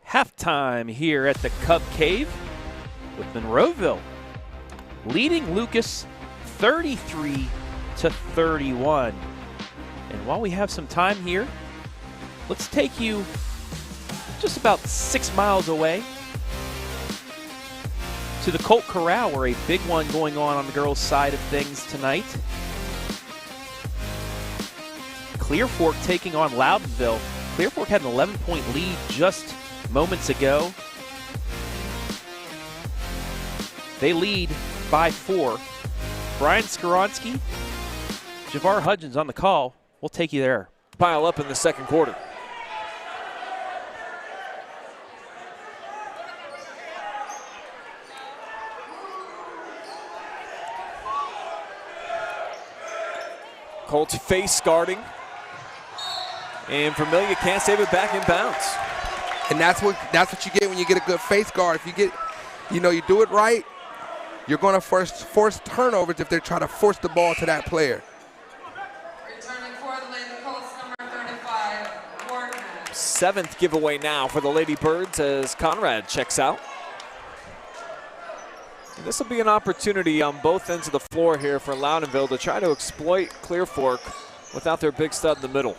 Halftime here at the Cub Cave with Monroeville leading Lucas 33-31. And while we have some time here, let's take you just about 6 miles away to the Colt Corral, where a big one going on the girls' side of things tonight. Clear Fork taking on Loudonville. Clear Fork had an 11-point lead just moments ago. They lead by 4. Brian Skoronsky, Javar Hudgens on the call. We'll take you there. Pile up in the second quarter. Colts face guarding. And Vermillion can't save it back in bounds. And that's what you get when you get a good face guard. If you get, you do it right, you're going to force turnovers if they're trying to force the ball to that player. Returning for the Lady Colts, number 35, Wharton. 7th giveaway now for the Lady Birds as Conrad checks out. This will be an opportunity on both ends of the floor here for Loudonville to try to exploit Clear Fork without their big stud in the middle.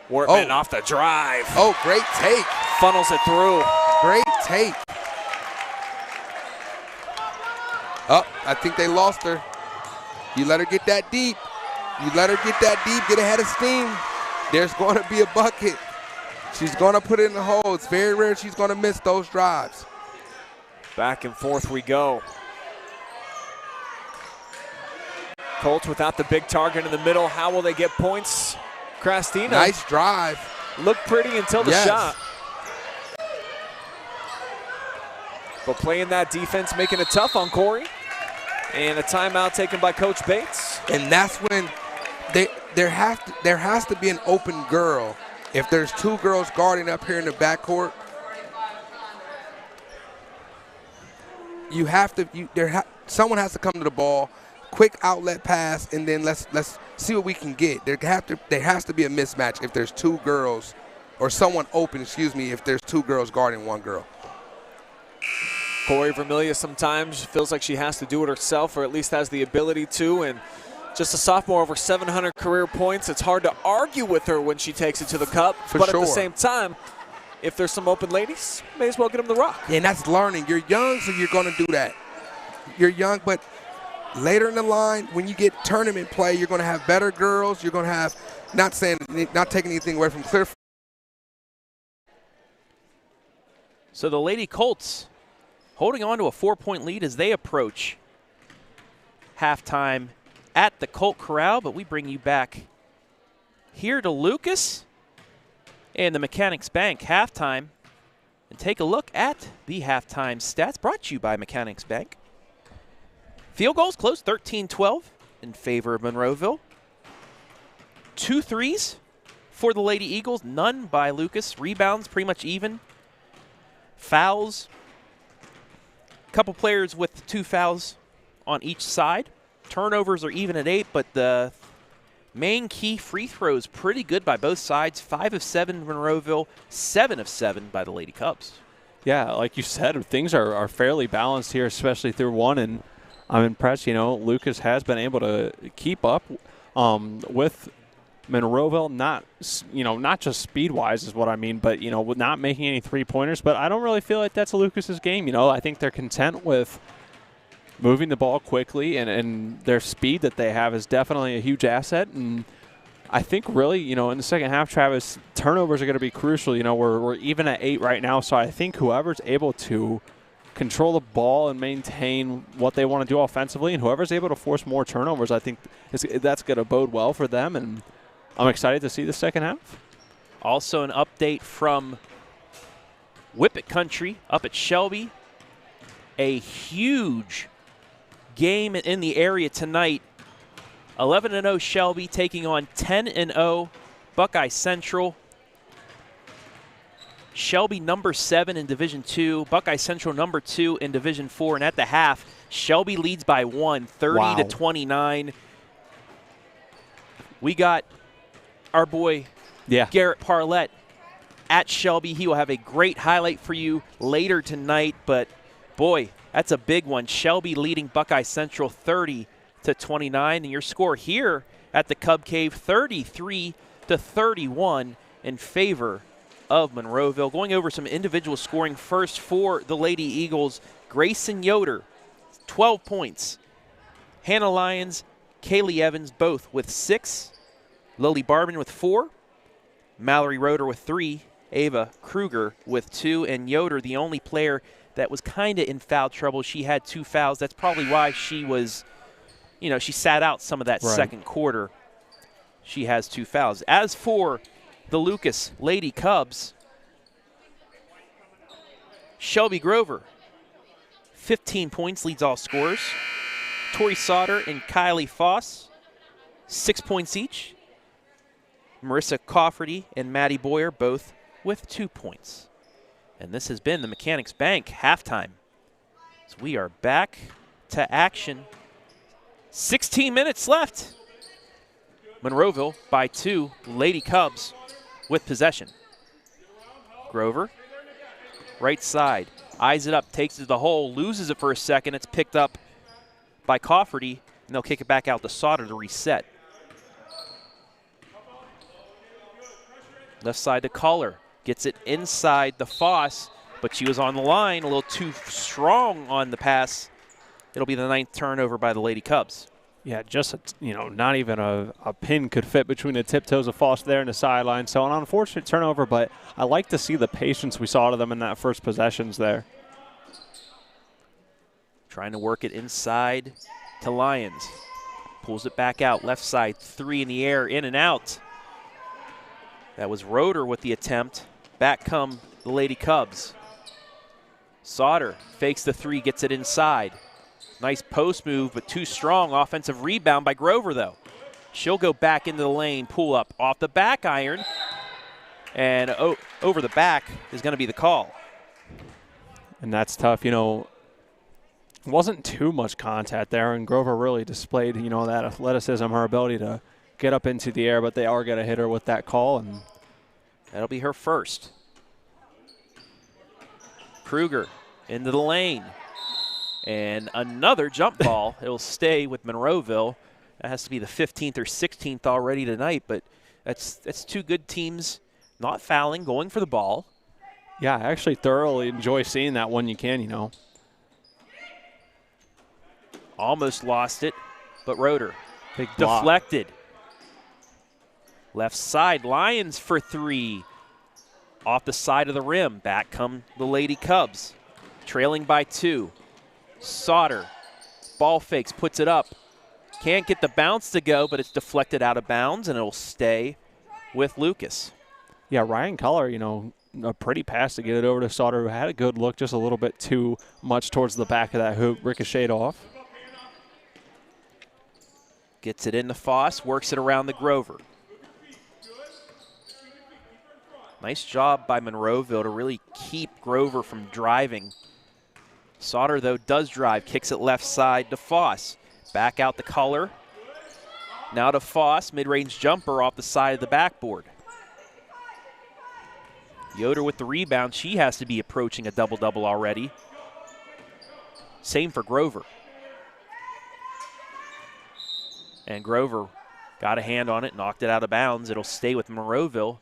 Wortman off the drive. Oh, great take. Funnels it through. Great take. Oh, I think they lost her. You let her get that deep. Get ahead of steam. There's going to be a bucket. She's going to put it in the hole. It's very rare she's going to miss those drives. Back and forth we go. Colts without the big target in the middle. How will they get points? Crastina. Nice drive. Looked pretty until the shot. But playing that defense, making it tough on Corey. And a timeout taken by Coach Bates. And that's when there has to be an open girl. If there's 2 girls guarding up here in the backcourt, someone has to come to the ball, quick outlet pass, and then let's see what we can get. There has to be a mismatch if there's 2 girls, or someone open, if there's 2 girls guarding 1 girl. Corey Vermillion sometimes feels like she has to do it herself, or at least has the ability to, and just a sophomore, over 700 career points. It's hard to argue with her when she takes it to the cup. But at the same time, if there's some open ladies, may as well get them the rock. And that's learning. You're young, so you're going to do that. You're young, but later in the line, when you get tournament play, you're going to have better girls. You're going to have, not taking anything away from Clear. So the Lady Colts holding on to a 4-point lead as they approach halftime at the Colt Corral, but we bring you back here to Lucas and the Mechanics Bank halftime and take a look at the halftime stats brought to you by Mechanics Bank. Field goals close 13-12 in favor of Monroeville. 2 threes for the Lady Eagles, none by Lucas. Rebounds pretty much even. Fouls, a couple players with 2 fouls on each side. Turnovers are even at 8, but the main key free throws pretty good by both sides. 5 of 7 Monroeville, 7 of 7 by the Lady Cubs. Yeah, like you said, things are fairly balanced here, especially through 1, and I'm impressed. Lucas has been able to keep up with Monroeville, not just speed-wise is what I mean, but, not making any three-pointers. But I don't really feel like that's Lucas's game. I think they're content with moving the ball quickly, and their speed that they have is definitely a huge asset. And I think really, in the second half, Travis, turnovers are going to be crucial. We're even at 8 right now, so I think whoever's able to control the ball and maintain what they want to do offensively, and whoever's able to force more turnovers, I think that's going to bode well for them, and I'm excited to see the second half. Also an update from Whippet Country up at Shelby. A huge game in the area tonight. 11-0 Shelby taking on 10-0 Buckeye Central. Shelby number 7 in Division 2, Buckeye Central number 2 in Division 4, and at the half, Shelby leads by 1, 30-29. We got our boy Garrett Parlett at Shelby. He will have a great highlight for you later tonight, but boy, that's a big one. Shelby leading Buckeye Central 30-29, and your score here at the Cub Cave 33-31 in favor of Monroeville. Going over some individual scoring first for the Lady Eagles. Grayson Yoder, 12 points. Hannah Lyons, Kaylee Evans, both with 6. Lily Barman with 4. Mallory Roeder with 3. Ava Kruger with 2, and Yoder, the only player that was kind of in foul trouble. She had 2 fouls. That's probably why she was, she sat out some of that second quarter. She has 2 fouls. As for the Lucas Lady Cubs, Shelby Grover, 15 points, leads all scorers. Tori Sauter and Kylie Foss, 6 points each. Marissa Cofferty and Maddie Boyer both with 2 points. And this has been the Mechanics Bank halftime. So we are back to action. 16 minutes left. Monroeville by 2, Lady Cubs with possession. Grover, right side, eyes it up, takes it to the hole, loses it for a second. It's picked up by Cofferty, and they'll kick it back out to Sauter to reset. Left side to Culler. Gets it inside the Foss, but she was on the line, a little too strong on the pass. It'll be the 9th turnover by the Lady Cubs. Yeah, just, not even a pin could fit between the tiptoes of Foss there and the sideline. So an unfortunate turnover, but I like to see the patience we saw to them in that first possessions there. Trying to work it inside to Lyons. Pulls it back out, left side, 3 in the air, in and out. That was Roeder with the attempt. Back come the Lady Cubs. Sauter fakes the 3, gets it inside. Nice post move, but too strong. Offensive rebound by Grover, though. She'll go back into the lane, pull up off the back iron, and over the back is going to be the call. And that's tough. Wasn't too much contact there, and Grover really displayed, that athleticism, her ability to get up into the air, but they are going to hit her with that call, and that'll be her first. Kruger into the lane. And another jump ball. It'll stay with Monroeville. That has to be the 15th or 16th already tonight, but that's 2 good teams not fouling, going for the ball. Yeah, I actually thoroughly enjoy seeing that when you can, Almost lost it, but Roeder. Big block. Deflected. Left side, Lions for 3. Off the side of the rim. Back come the Lady Cubs. Trailing by 2. Sauter. Ball fakes, puts it up. Can't get the bounce to go, but it's deflected out of bounds, and it'll stay with Lucas. Yeah, Ryan Culler, a pretty pass to get it over to Sauter, who had a good look, just a little bit too much towards the back of that hoop. Ricocheted off. Gets it in the Foss, works it around the Grover. Nice job by Monroeville to really keep Grover from driving. Sauter, though, does drive, kicks it left side to Foss. Back out the Culler. Now to Foss, mid-range jumper off the side of the backboard. Yoder with the rebound. She has to be approaching a double-double already. Same for Grover. And Grover got a hand on it, knocked it out of bounds. It'll stay with Monroeville.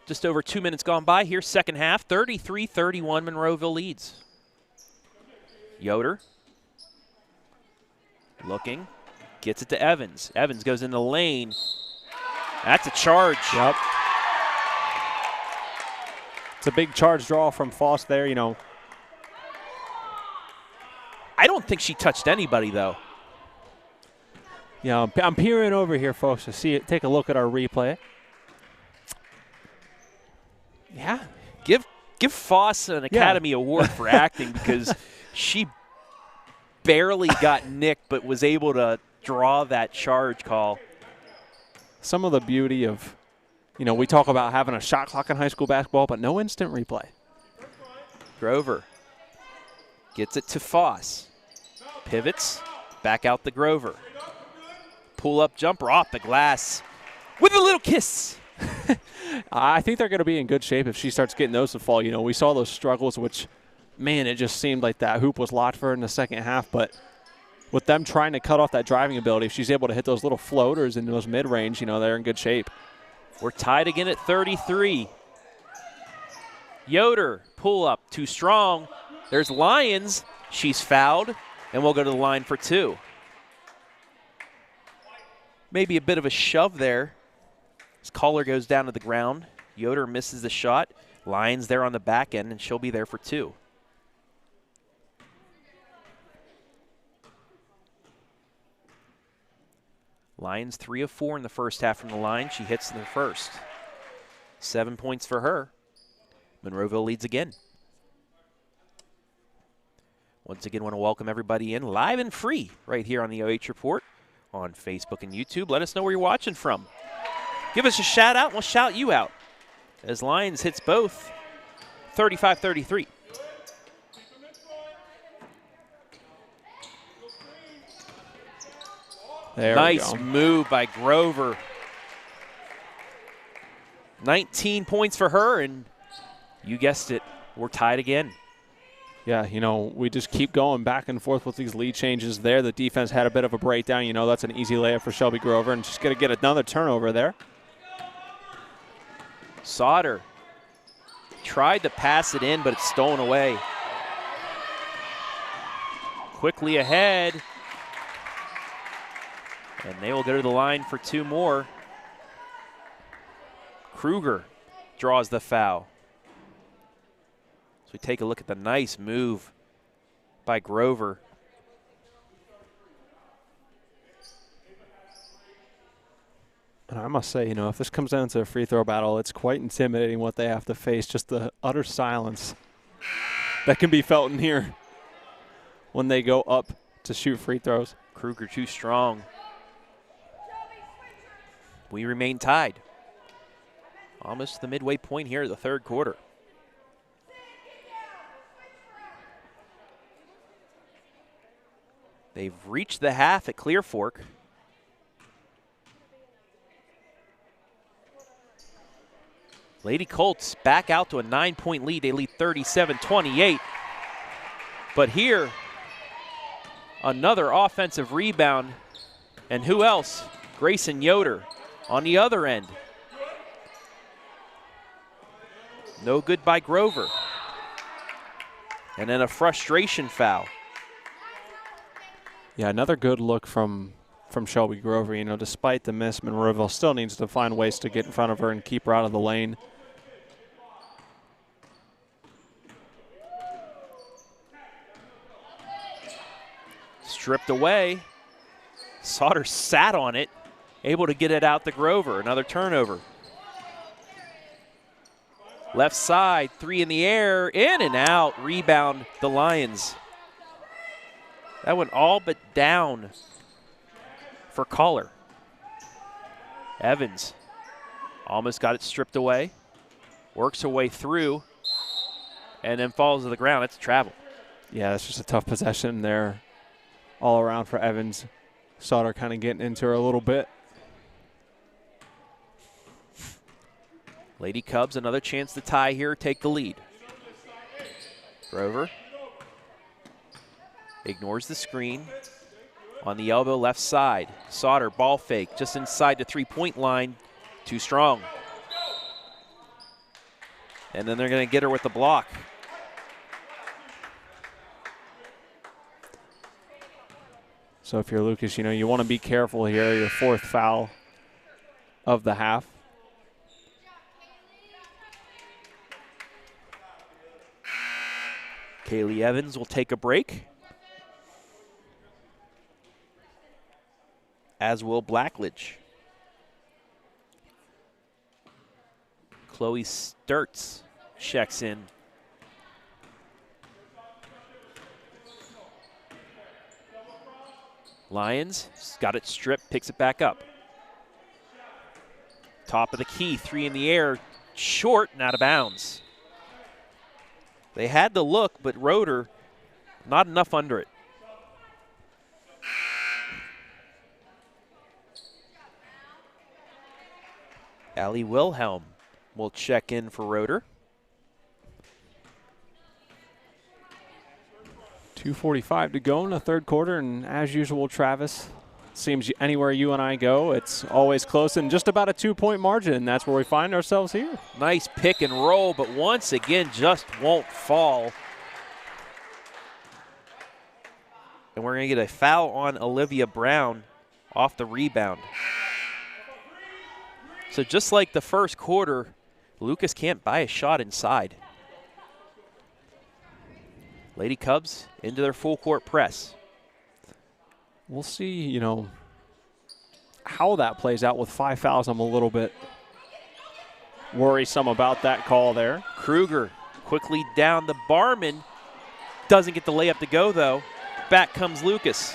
Just over 2 minutes gone by here, second half. 33-31, Monroeville leads. Yoder looking, gets it to Evans. Evans goes in the lane. That's a charge. Yep. It's a big charge draw from Foss there, I don't think she touched anybody, though. I'm peering over here, folks, to see it. Take a look at our replay. Yeah. Give Foss an Academy Award for acting, because she barely got nicked but was able to draw that charge call. Some of the beauty of, we talk about having a shot clock in high school basketball, but no instant replay. Grover gets it to Foss. Pivots, back out the Grover. Pull-up jumper off the glass with a little kiss. I think they're going to be in good shape if she starts getting those to fall. We saw those struggles, which, man, it just seemed like that hoop was locked for her in the second half. But with them trying to cut off that driving ability, if she's able to hit those little floaters in those mid-range, they're in good shape. We're tied again at 33. Yoder, pull-up, too strong. There's Lyons. She's fouled, and we'll go to the line for 2. Maybe a bit of a shove there as Culler goes down to the ground. Yoder misses the shot. Lyons there on the back end, and she'll be there for 2. Lyons 3 of 4 in the first half from the line. She hits in the first. 7 points for her. Monroeville leads again. Once again, want to welcome everybody in live and free right here on the OH.Report on Facebook and YouTube. Let us know where you're watching from. Give us a shout out and we'll shout you out as Lyons hits both. 35-33. There nice we go. move by Grover. 19 points for her, and you guessed it, we're tied again. Yeah, you know, we just keep going back and forth with these lead changes there. The defense had a bit of a breakdown. You know, that's an easy layup for Shelby Grover, and she's going to get another turnover there. Sauter tried to pass it in, but it's stolen away. Quickly ahead. And they will go to the line for 2 more. Kruger draws the foul. So we take a look at the nice move by Grover. And I must say, you know, if this comes down to a free throw battle, it's quite intimidating what they have to face. Just the utter silence that can be felt in here when they go up to shoot free throws. Kruger too strong. We remain tied. Almost the midway point here of the third quarter. They've reached the half at Clear Fork. Lady Colts back out to a 9-point lead. They lead 37-28. But here, another offensive rebound. And who else? Grayson Yoder on the other end. No good by Grover. And then a frustration foul. Yeah, another good look from Shelby Grover. You know, despite the miss, Monroeville still needs to find ways to get in front of her and keep her out of the lane. Stripped away. Sauter sat on it, able to get it out to Grover. Another turnover. Left side, 3 in the air, in and out. Rebound, the Lions. That went all but down for Caller. Evans almost got it stripped away. Works her way through and then falls to the ground. It's travel. Yeah, that's just a tough possession there all around for Evans. Sauter kind of getting into her a little bit. Lady Cubs, another chance to tie here, take the lead. Grover ignores the screen. On the elbow, left side. Sauter, ball fake, just inside the three-point line. Too strong. And then they're going to get her with the block. So if you're Lucas, you know, you want to be careful here. Your 4th foul of the half. Kaylee Evans will take a break, as will Blackledge. Chloe Sturts checks in. Lions got it stripped, picks it back up. Top of the key, 3 in the air, short and out of bounds. They had the look, but Roeder, not enough under it. Allie Wilhelm will check in for Roeder. 2:45 to go in the third quarter, and as usual, Travis, seems anywhere you and I go, it's always close and just about a 2-point margin, and that's where we find ourselves here. Nice pick and roll, but once again, just won't fall. And we're going to get a foul on Olivia Brown off the rebound. So just like the first quarter, Lucas can't buy a shot inside. Lady Cubs into their full court press. We'll see, you know, how that plays out with 5 fouls. I'm a little bit worrisome about that call there. Kruger quickly down the Barman. Doesn't get the layup to go, though. Back comes Lucas.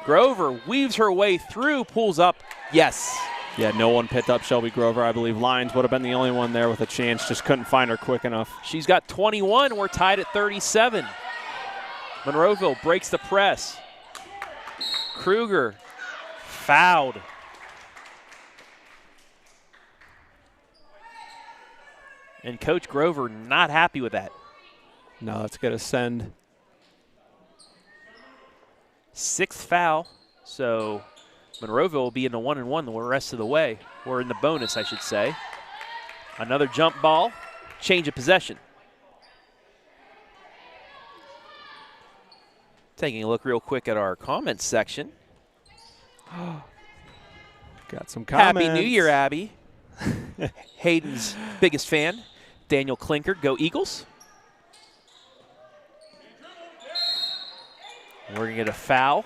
Grover weaves her way through, pulls up. Yes. Yeah, no one picked up Shelby Grover. I believe Lyons would have been the only one there with a chance. Just couldn't find her quick enough. She's got 21. We're tied at 37. Monroeville breaks the press. Kruger fouled. And Coach Grover not happy with that. No, that's going to send. 6th foul. So Monroeville will be in the 1-and-1 the rest of the way. Or in the bonus, I should say. Another jump ball. Change of possession. Taking a look real quick at our comments section. Got some comments. Happy New Year, Abby. Hayden's biggest fan. Daniel Klinker, go Eagles. We're going to get a foul.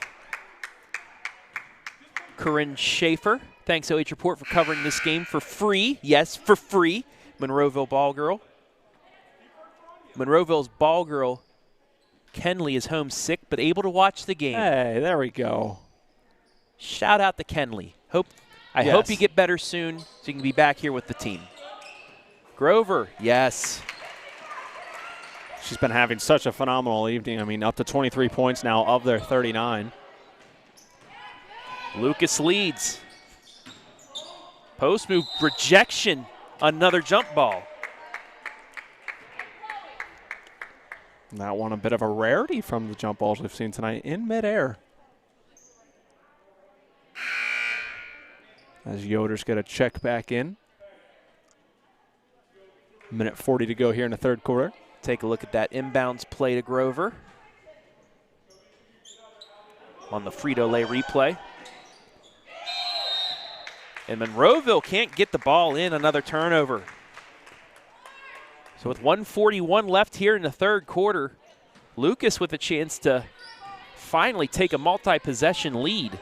Corinne Schaefer, thanks OH.Report for covering this game for free. Yes, for free. Monroeville ball girl. Monroeville's ball girl, Kenley, is homesick, but able to watch the game. Hey, there we go. Shout out to Kenley. I hope you get better soon so you can be back here with the team. Grover, yes. She's been having such a phenomenal evening. I mean, up to 23 points now of their 39. Lucas leads. Post move, rejection, another jump ball. That one a bit of a rarity from the jump balls we've seen tonight in midair. As Yoder's going to check back in. Minute 40 to go here in the third quarter. Take a look at that inbounds play to Grover. On the Frito-Lay replay. And Monroeville can't get the ball in, another turnover. So with 1:41 left here in the third quarter, Lucas with a chance to finally take a multi-possession lead.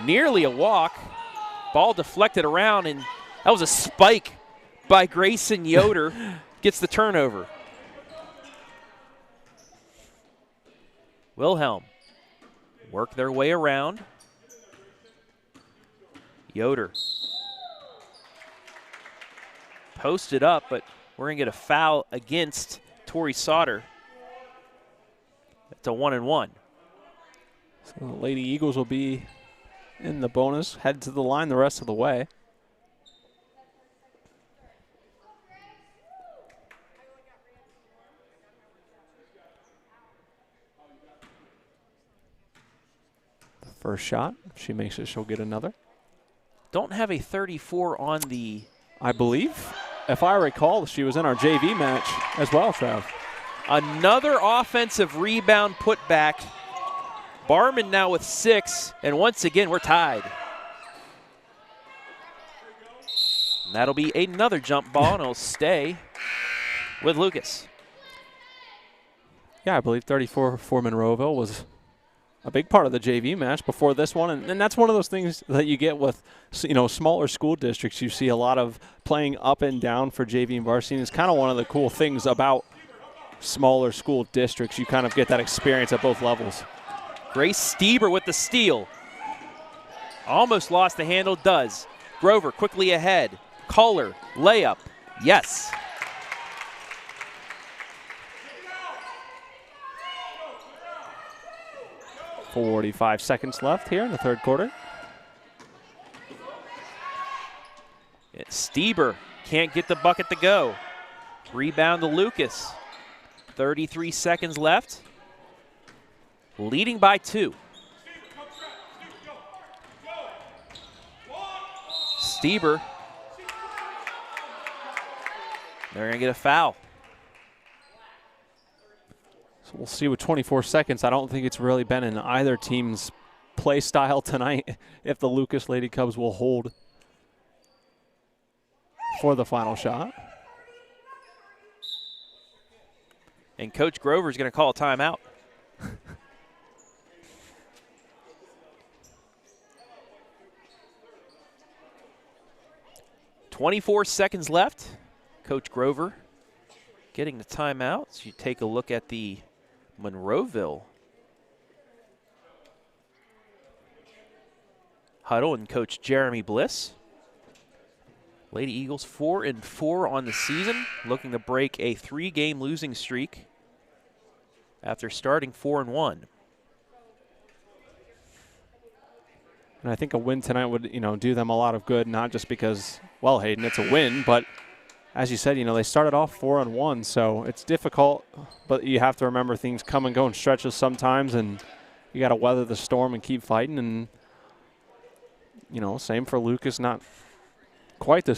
Nearly a walk. Ball deflected around, and that was a spike by Grayson Yoder. Gets the turnover. Wilhelm work their way around. Yoder posted up, but we're going to get a foul against Tori Sauter. It's a 1-and-1. So the Lady Eagles will be in the bonus, head to the line the rest of the way. The first shot, if she makes it, she'll get another. Don't have a 34 on the... I believe, if I recall, she was in our JV match as well, Trav. Another offensive rebound put back. Barman now with 6, and once again, we're tied. And that'll be another jump ball, and it'll stay with Lucas. Yeah, I believe 34 for Monroeville was a big part of the JV match before this one, and that's one of those things that you get with, you know, smaller school districts. You see a lot of playing up and down for JV and varsity. It's kind of one of the cool things about smaller school districts. You kind of get that experience at both levels. Grace Stieber with the steal. Almost lost the handle, does. Grover quickly ahead. Kohler, layup, yes. .45 seconds left here in the third quarter. Stieber can't get the bucket to go. Rebound to Lucas. 33 seconds left. Leading by 2. Stieber. They're going to get a foul. So we'll see with 24 seconds. I don't think it's really been in either team's play style tonight if the Lucas Lady Cubs will hold for the final shot. And Coach Grover is going to call a timeout. 24 seconds left. Coach Grover getting the timeout. So you take a look at the Monroeville huddle and Coach Jeremy Bliss. Lady Eagles 4-4 on the season, looking to break a 3-game losing streak after starting 4-1. And I think a win tonight would, do them a lot of good, not just because, well, Hayden, it's a win, but as you said, they started off 4-1, so it's difficult, but you have to remember things come and go in stretches sometimes, and you got to weather the storm and keep fighting. And, same for Lucas, not quite the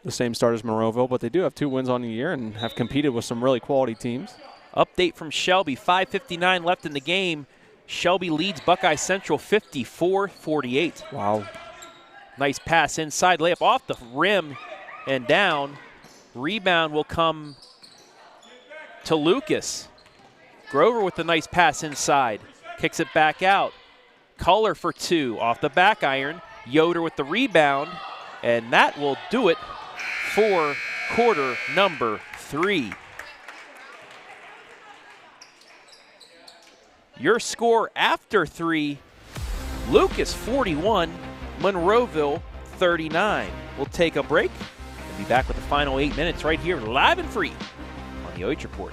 same start as Monroeville, but they do have 2 wins on the year and have competed with some really quality teams. Update from Shelby, 5:59 left in the game. Shelby leads Buckeye Central 54-48. Wow. Nice pass inside, layup off the rim and down. Rebound will come to Lucas. Grover with the nice pass inside. Kicks it back out. Culler for 2 off the back iron. Yoder with the rebound. And that will do it for quarter number 3. Your score after 3, Lucas 41, Monroeville 39. We'll take a break and be back with the final 8 minutes right here, live and free on the OH.Report.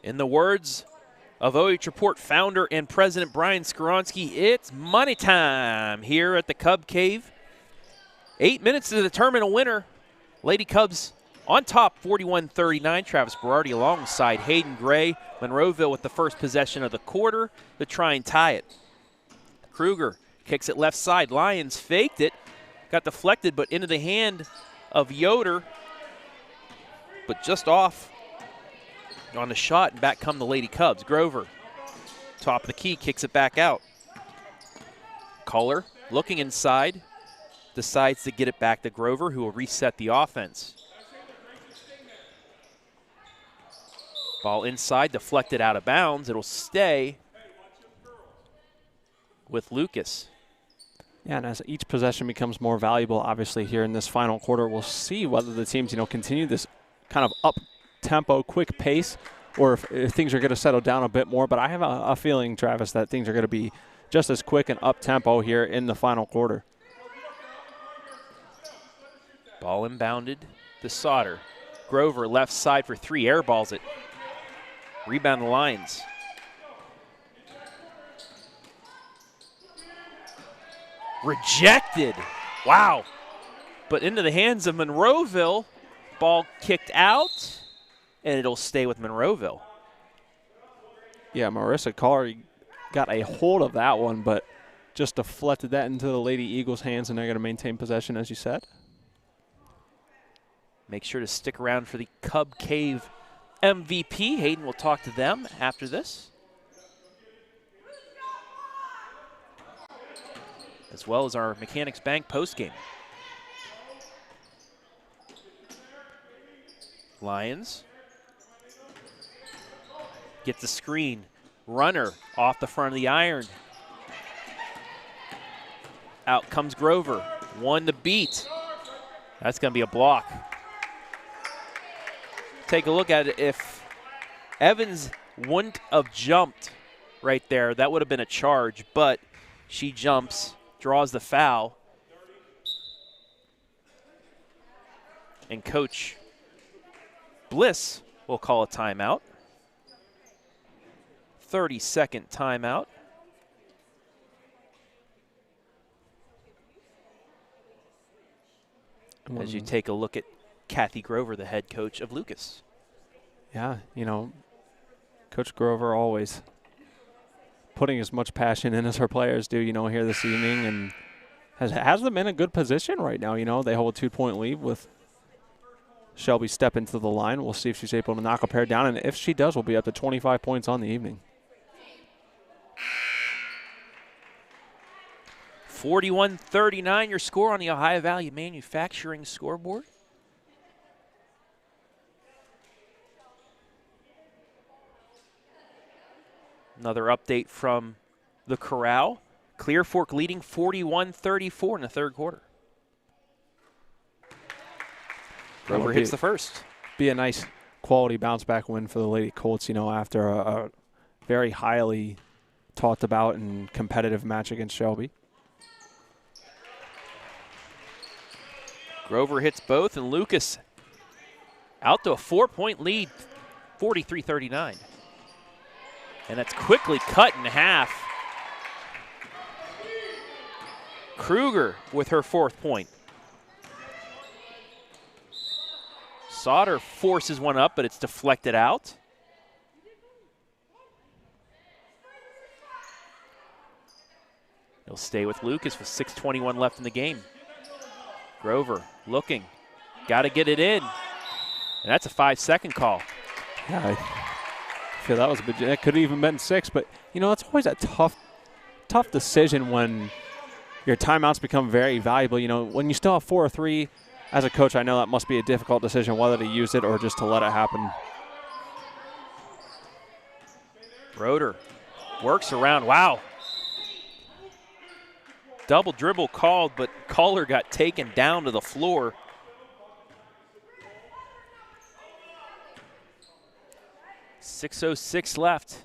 In the words of OH.Report founder and president Brian Skoronsky, it's money time here at the Cub Cave. 8 minutes to determine a winner. Lady Cubs on top, 41-39. Travis Berardi alongside Hayden Gray. Monroeville with the first possession of the quarter to try and tie it. Kruger kicks it left side. Lyons faked it. Got deflected, but into the hand of Yoder. But just off on the shot, and back come the Lady Cubs. Grover, top of the key, kicks it back out. Culler looking inside, decides to get it back to Grover, who will reset the offense. Ball inside, deflected out of bounds. It'll stay with Lucas. Yeah, and as each possession becomes more valuable, obviously here in this final quarter, we'll see whether the teams, continue this kind of up-tempo, quick pace, or if things are going to settle down a bit more. But I have a feeling, Travis, that things are going to be just as quick and up-tempo here in the final quarter. Ball inbounded to Sauter. Grover left side for 3, airballs it. Rebound the Lions. Rejected. Wow. But into the hands of Monroeville. Ball kicked out, and it'll stay with Monroeville. Yeah, Marissa Culler got a hold of that one, but just deflected that into the Lady Eagles' hands, and they're going to maintain possession, as you said. Make sure to stick around for the Cub Cave MVP. Hayden will talk to them after this, as well as our Mechanics Bank postgame. Lions gets the screen. Runner off the front of the iron. Out comes Grover. 1 to beat. That's going to be a block. Take a look at it. If Evans wouldn't have jumped right there, that would have been a charge, but she jumps, draws the foul, and Coach Bliss will call a timeout. 30-second timeout. As you take a look at Kathy Grover, the head coach of Lucas. Yeah, you know, Coach Grover always putting as much passion in as her players do, you know, here this evening, and has them in a good position right now. You know, they hold a 2-point lead with Shelby step into the line. We'll see if she's able to knock a pair down, and if she does, we'll be up to 25 points on the evening. 41-39 your score on the Ohio Valley Manufacturing scoreboard. Another update from the Corral. Clear Fork leading 41-34 in the third quarter. Grover hits the first. Be a nice quality bounce back win for the Lady Colts, you know, after a very highly talked about and competitive match against Shelby. Grover hits both, and Lucas out to a 4-point lead, 43-39. And that's quickly cut in half. Kruger with her 4th point. Sauter forces one up, but it's deflected out. He'll stay with Lucas with 6:21 left in the game. Grover looking, got to get it in. And that's a 5-second call. Yeah, I feel that was a bit, that could have even been 6, but you know, it's always a tough decision when your timeouts become very valuable. You know, when you still have 4 or 3, as a coach, I know that must be a difficult decision whether to use it or just to let it happen. Broder works around. Wow. Double dribble called, but caller got taken down to the floor. .606 left.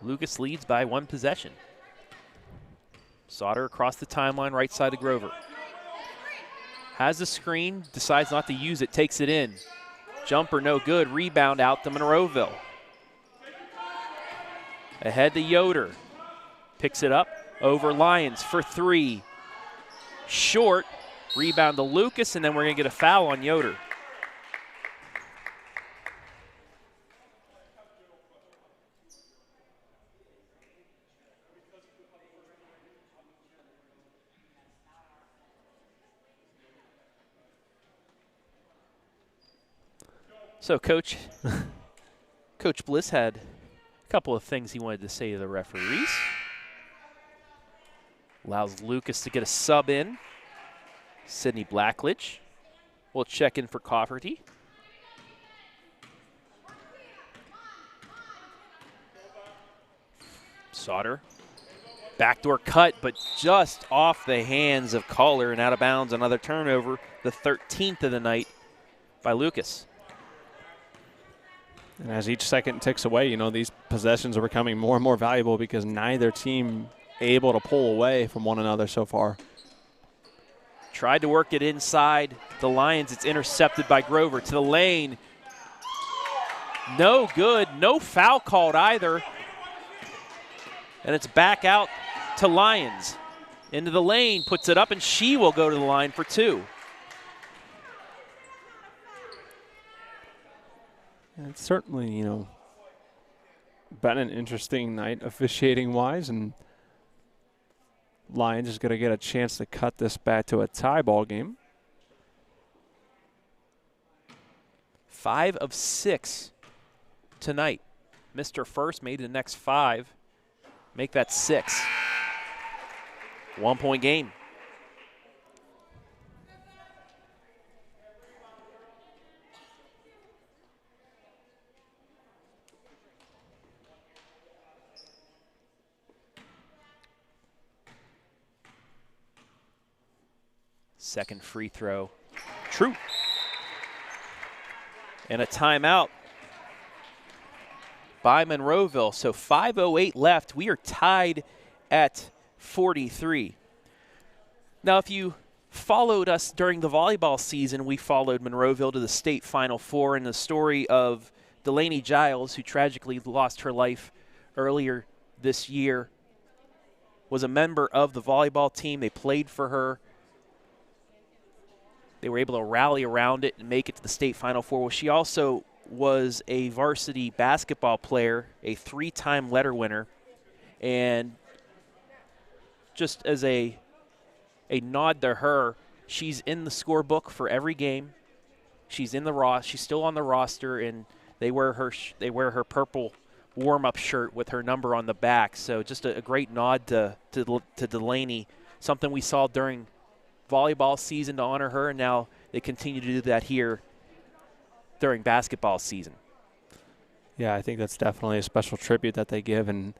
Lucas leads by 1 possession. Sauter across the timeline, right side of Grover. Has the screen, decides not to use it, takes it in. Jumper no good, rebound out to Monroeville. Ahead to Yoder. Picks it up, over Lyons for 3. Short, rebound to Lucas, and then we're gonna get a foul on Yoder. So, Coach Bliss had a couple of things he wanted to say to the referees. Allows Lucas to get a sub in. Sydney Blackledge will check in for Cofferty. Sauter. Backdoor cut, but just off the hands of Caller and out of bounds. Another turnover, the 13th of the night by Lucas. And as each second ticks away, you know, these possessions are becoming more and more valuable because neither team able to pull away from one another so far. Tried to work it inside the Lions. It's intercepted by Grover to the lane. No good. No foul called either. And it's back out to Lions. Into the lane, puts it up, and she will go to the line for 2. And it's certainly, you know, been an interesting night officiating-wise, and Lions is going to get a chance to cut this back to a tie ball game. 5 of 6 tonight. Mr. First made the next 5. Make that 6. 1-point game. Second free throw, true. And a timeout by Monroeville. So 5:08 left. We are tied at 43. Now, if you followed us during the volleyball season, we followed Monroeville to the state Final Four, and the story of Delaney Giles, who tragically lost her life earlier this year, was a member of the volleyball team. They played for her. They were able to rally around it and make it to the state Final Four. Well, she also was a varsity basketball player, a 3-time letter winner, and just as a nod to her, she's in the scorebook for every game. She's in the she's still on the roster, and they wear her purple warm-up shirt with her number on the back. So just a great nod to Delaney, something we saw during volleyball season to honor her, and now they continue to do that here during basketball season. Yeah, I think that's definitely a special tribute that they give, and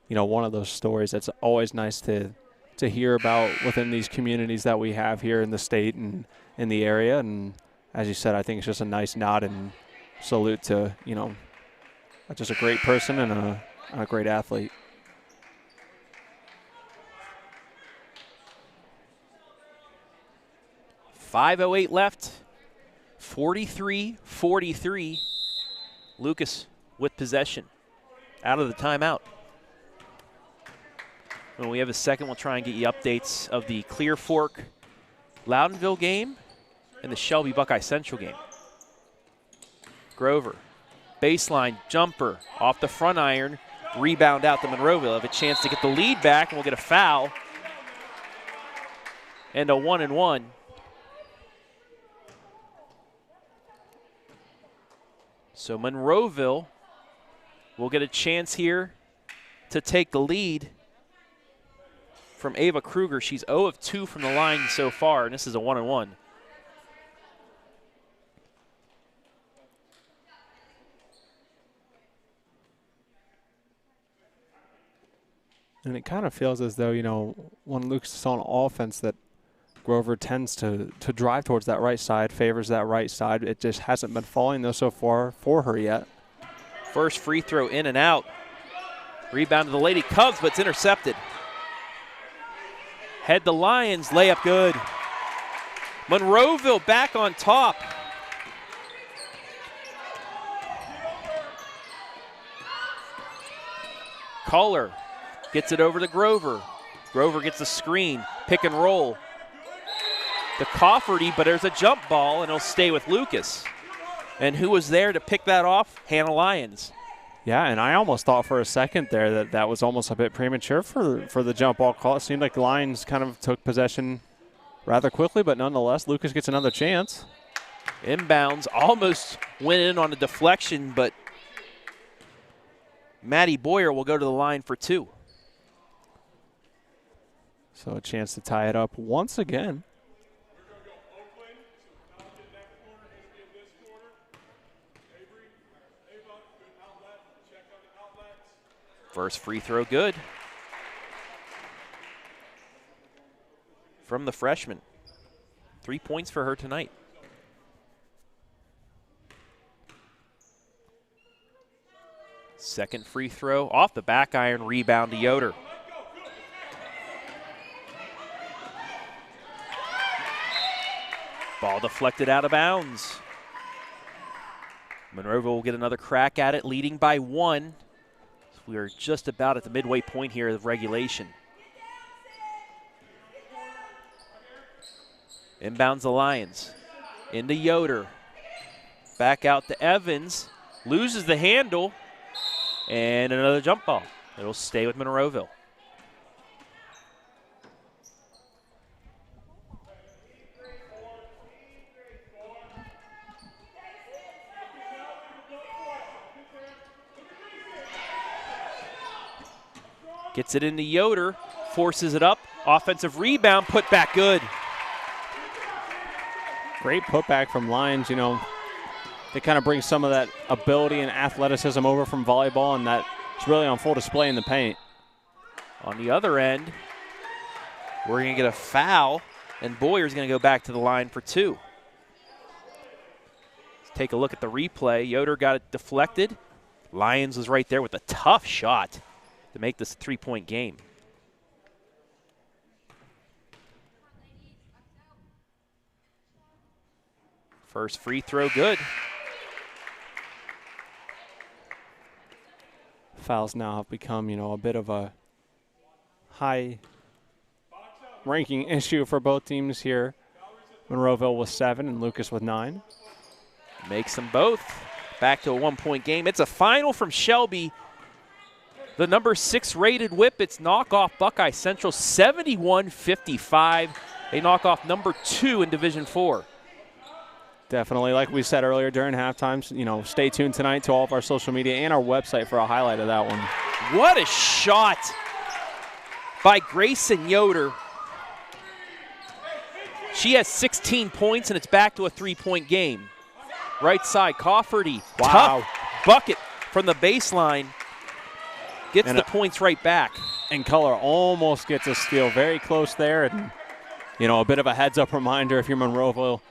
one of those stories that's always nice to hear about within these communities that we have here in the state and in the area. And as you said, I think it's just a nice nod and salute to just a great person and a great athlete. .508 left, 43-43. Lucas with possession out of the timeout. When we have a second, we'll try and get you updates of the Clear Fork Loudonville game and the Shelby Buckeye Central game. Grover, baseline jumper off the front iron, rebound out to Monroeville. Have a chance to get the lead back, and we'll get a foul and a 1-and-1. So Monroeville will get a chance here to take the lead from Ava Kruger. She's 0 of 2 from the line so far, and this is a 1-and-1. And it kind of feels as though, when Lucas is on offense, that Grover tends to drive towards that right side, favors that right side. It just hasn't been falling, though, so far for her yet. First free throw in and out. Rebound to the Lady Cubs, but it's intercepted. Head the Lions, layup good. Monroeville back on top. Kohler gets it over to Grover. Grover gets the screen, pick and roll. The Cofferty, but there's a jump ball, and it'll stay with Lucas. And who was there to pick that off? Hannah Lyons. Yeah, and I almost thought for a second there that was almost a bit premature for the jump ball call. It seemed like the Lions kind of took possession rather quickly, but nonetheless, Lucas gets another chance. Inbounds, almost went in on a deflection, but Maddie Boyer will go to the line for 2. So a chance to tie it up once again. First free throw good from the freshman. 3 points for her tonight. Second free throw off the back iron, rebound to Yoder. Ball deflected out of bounds. Monroeville will get another crack at it, leading by 1. We are just about at the midway point here of regulation. Inbounds the Lions. Into Yoder. Back out to Evans. Loses the handle. And another jump ball. It'll stay with Monroeville. Gets it into Yoder, forces it up, offensive rebound, put back good. Great putback from Lions, They kind of bring some of that ability and athleticism over from volleyball, and that's really on full display in the paint. On the other end, we're going to get a foul And Boyer's going to go back to the line for 2. Let's take a look at the replay. Yoder got it deflected. Lyons was right there with a tough shot to make this a 3-point game. First free throw, good. Fouls now have become, a bit of a high ranking issue for both teams here. Monroeville with 7 and Lucas with 9. Makes them both back to a 1-point game. It's a final from Shelby. The number 6 rated Whippets knock off Buckeye Central 71-55. They knock off number 2 in Division 4. Definitely, like we said earlier during halftime, stay tuned tonight to all of our social media and our website for a highlight of that one. What a shot by Grayson Yoder. She has 16 points, and it's back to a 3-point game. Right side, Cofferty. Wow. Tough bucket from the baseline. Gets And the points right back. And Color almost gets a steal. Very close there. And, a bit of a heads-up reminder if you're Monroeville.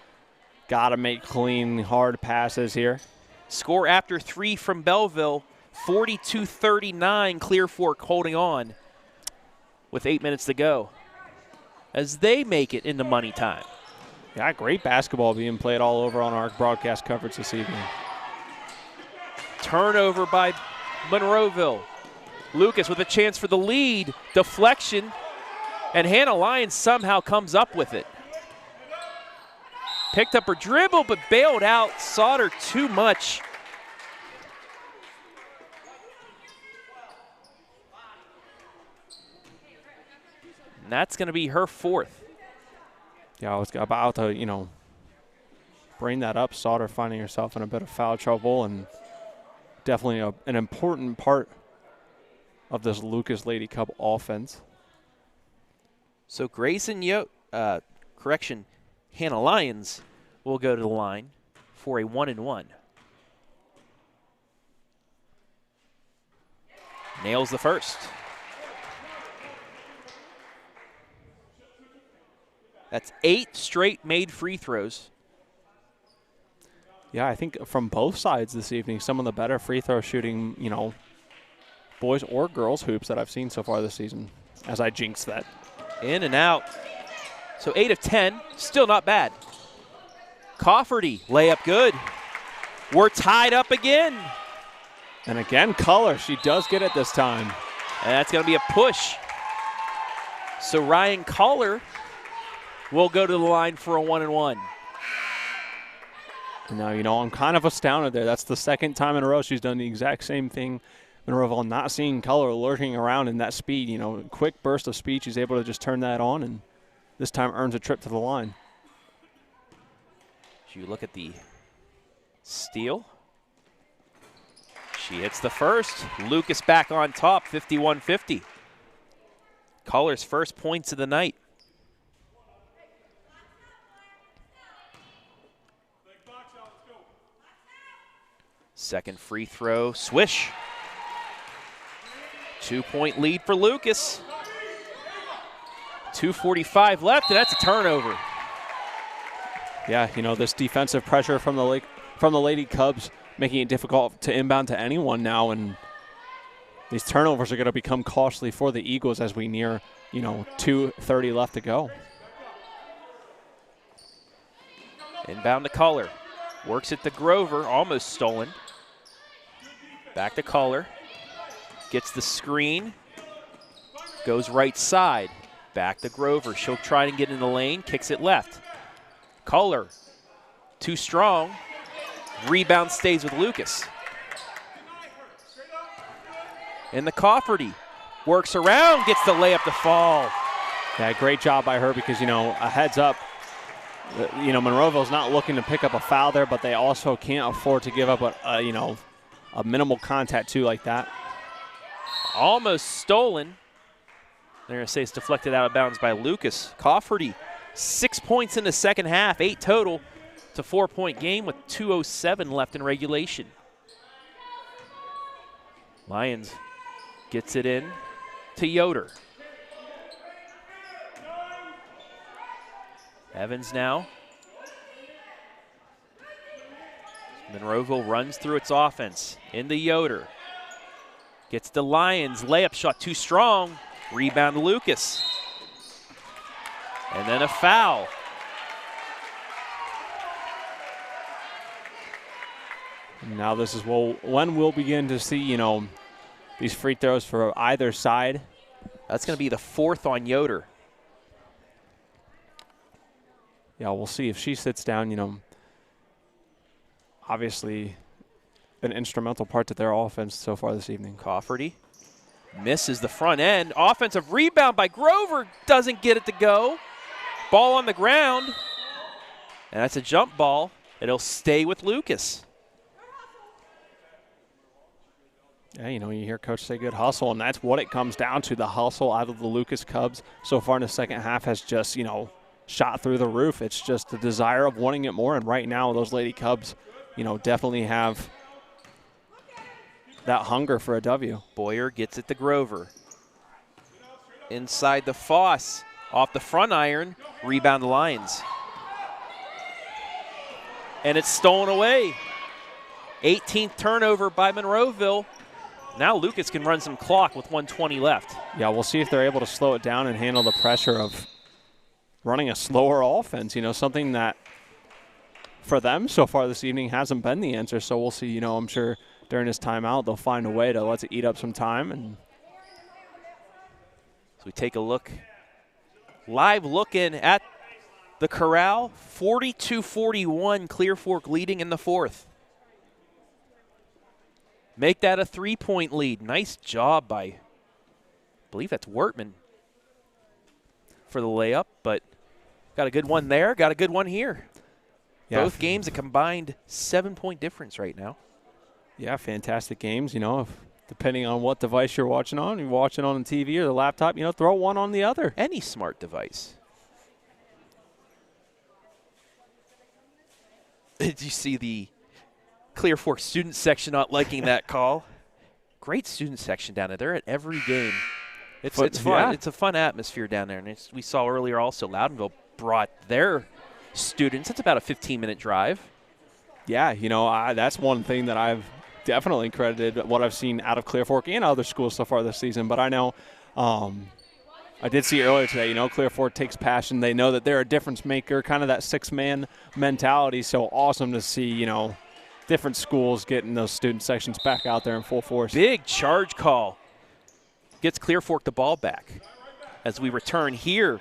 Got to make clean, hard passes here. Score after 3 from Belleville, 42-39, Clear Fork holding on with 8 minutes to go as they make it into money time. Yeah, great basketball being played all over on our broadcast coverage this evening. Turnover by Monroeville. Lucas with a chance for the lead. Deflection, and Hannah Lyons somehow comes up with it. Picked up her dribble, but bailed out. Sought her too much. And that's going to be her 4th. Yeah, I was about to, bring that up. Sauter finding herself in a bit of foul trouble, and definitely an important part of this Lucas Lady Cub offense. So Grayson Hannah Lyons will go to the line for a 1-and-1. Nails the first. That's 8 straight made free throws. Yeah, I think from both sides this evening, some of the better free throw shooting, boys or girls hoops that I've seen so far this season, as I jinxed that. In and out. So 8 of 10, still not bad. Cofferty, layup good. We're tied up again. And again, Color, she does get it this time. And that's going to be a push. So Ryan Collar will go to the line for a 1-and-1. Now, I'm kind of astounded there. That's the second time in a row she's done the exact same thing. Monroeville not seeing Color lurking around in that speed. Quick burst of speed. She's able to just turn that on, and this time earns a trip to the line. You look at the steal. She hits the first. Lucas back on top, 51-50. Collar's first points of the night. Second free throw, swish. 2-point lead for Lucas. 2:45 left, and that's a turnover. Yeah, this defensive pressure from the Lady Cubs making it difficult to inbound to anyone now, and these turnovers are going to become costly for the Eagles as we near, 2:30 left to go. Inbound to Collar. Works it to Grover, almost stolen. Back to Collar. Gets the screen. Goes right side. Back to Grover. She'll try to get in the lane. Kicks it left. Collar. Too strong. Rebound stays with Lucas. And the Cofferty. Works around. Gets the layup to fall. Yeah, great job by her because, a heads up. Monroeville's not looking to pick up a foul there, but they also can't afford to give up a minimal contact too like that. Almost stolen. They're going to say it's deflected out of bounds by Lucas. Cofferty, 6 points in the second half, 8 total. It's a 4-point game with 2:07 left in regulation. Lyons gets it in to Yoder. Evans now. Monroeville runs through its offense. Into Yoder. Gets the Lions. Layup shot too strong. Rebound to Lucas. And then a foul. Now this is when we'll begin to see, you know, these free throws for either side. That's going to be the 4th on Yoder. Yeah, we'll see if she sits down, you know. Obviously, an instrumental part to their offense so far this evening. Cofferty misses the front end. Offensive rebound by Grover. Doesn't get it to go. Ball on the ground. And that's a jump ball. It'll stay with Lucas. Yeah, you know, you hear Coach say good hustle, and that's what it comes down to. The hustle out of the Lucas Cubs so far in the second half has just, you know, shot through the roof. It's just the desire of wanting it more, and right now those Lady Cubs, you know, definitely have that hunger for a W. Boyer gets it to Grover. Inside the Foss. Off the front iron. Rebound the Lions. And it's stolen away. 18th turnover by Monroeville. Now Lucas can run some clock with 1:20 left. Yeah, we'll see if they're able to slow it down and handle the pressure of running a slower offense, you know, something that for them so far this evening hasn't been the answer. So we'll see, you know, I'm sure during this timeout they'll find a way to let it eat up some time. And so we take a look, live looking at the corral, 42-41, Clear Fork leading in the 4th. Make that a 3-point lead. Nice job by, I believe that's Wortman for the layup, but got a good one there, got a good one here. yeah, Both games a combined 7-point difference right now. Yeah, fantastic games, you know, depending on what device you're watching on. You're watching on the TV or the laptop, you know, throw one on the other. Any smart device. Did you see the Clear Fork student section not liking that call? Great student section down there. They're at every game. It's fun. Yeah. It's a fun atmosphere down there. And we saw earlier also Loudonville brought their students. It's about a 15-minute drive. Yeah, you know, that's one thing that I've definitely credited what I've seen out of Clear Fork and other schools so far this season. But I know I did see earlier today, you know, Clear Fork takes passion. They know that they're a difference maker, kind of that 6-man mentality. So awesome to see, you know, different schools getting those student sections back out there in full force. Big charge call. Gets Clear Fork the ball back as we return here.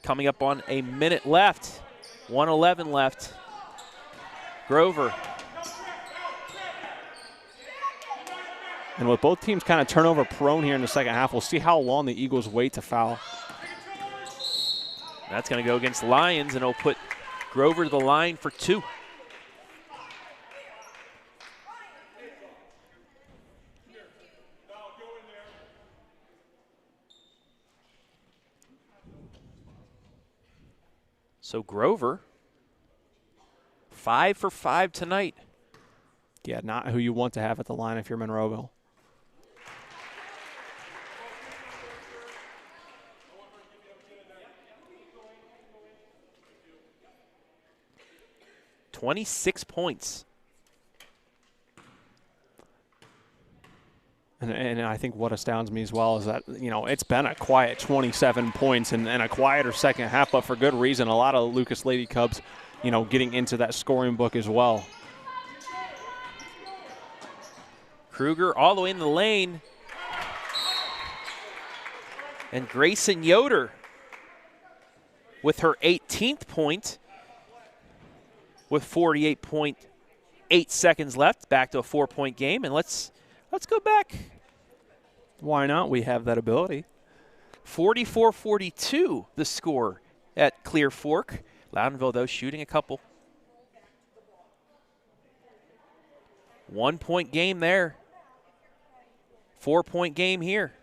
Coming up on a minute left. 1:11 left. Grover. And with both teams kind of turnover prone here in the second half, we'll see how long the Eagles wait to foul. That's going to go against the Lions, and it'll put Grover to the line for 2. So Grover, 5 for 5 tonight. Yeah, not who you want to have at the line if you're Monroeville. $26 points. And I think what astounds me as well is that, you know, it's been a quiet 27 points and a quieter second half, but for good reason. A lot of Lucas Lady Cubs, you know, getting into that scoring book as well. Kruger all the way in the lane. And Grayson Yoder with her 18th point with 48.8 seconds left. Back to a 4-point game. And let's go back. Why not? We have that ability. 44-42 the score at Clear Fork. Loudonville, though, shooting a couple. 1-point game there. 4-point game here.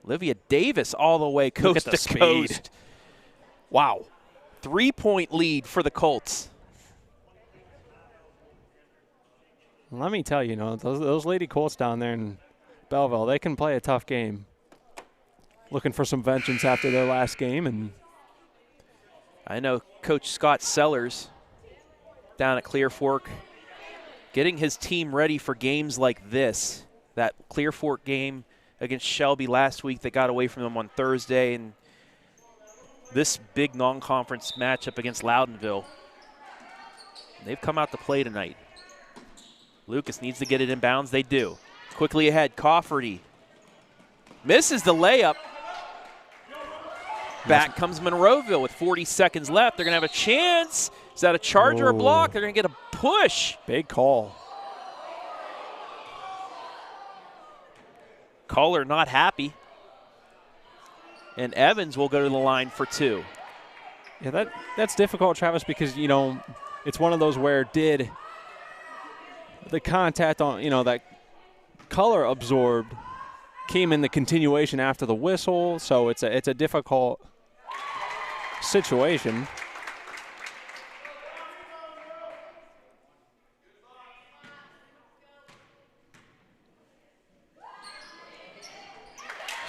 Olivia Davis all the way coast to coast. Wow. 3-point lead for the Colts. Let me tell you, you know, those Lady Colts down there in Belleville, they can play a tough game. looking for some vengeance after their last game. And I know Coach Scott Sellers down at Clear Fork getting his team ready for games like this. That Clear Fork game against Shelby last week that got away from them on Thursday, and this big non-conference matchup against Loudonville. They've come out to play tonight. Lucas needs to get it in bounds. They do. Quickly ahead, Cofferty misses the layup. Back comes Monroeville with 40 seconds left. They're going to have a chance. Is that a charge or a block? They're going to get a push. Big call. Caller not happy. And Evans will go to the line for 2. Yeah, that's difficult, Travis, because, you know, it's one of those where did the contact on, you know, that color absorbed came in the continuation after the whistle, so it's a difficult situation.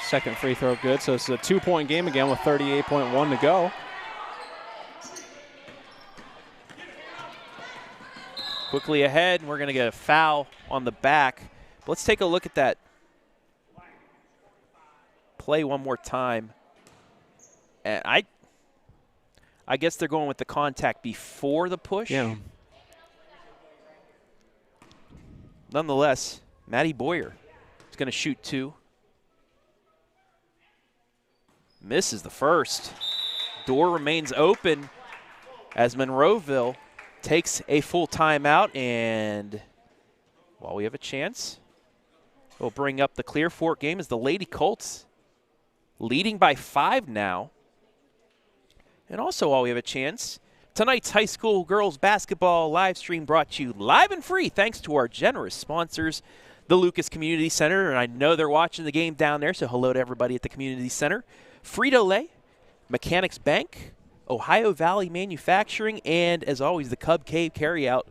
Second free throw good, so it's a 2-point game again with 38.1 to go. Quickly ahead, and we're going to get a foul on the back. Let's take a look at that play one more time. And I guess they're going with the contact before the push. Yeah. Nonetheless, Maddie Boyer is going to shoot 2. Misses the first. Door remains open as Monroeville takes a full timeout, and while we have a chance, we'll bring up the Clear Fork game as the Lady Colts leading by 5 now. And also while we have a chance, tonight's high school girls basketball live stream brought to you live and free thanks to our generous sponsors, the Lucas Community Center, and I know they're watching the game down there, so hello to everybody at the Community Center. Frito-Lay, Mechanics Bank, Ohio Valley Manufacturing, and as always, the Cub Cave Carryout.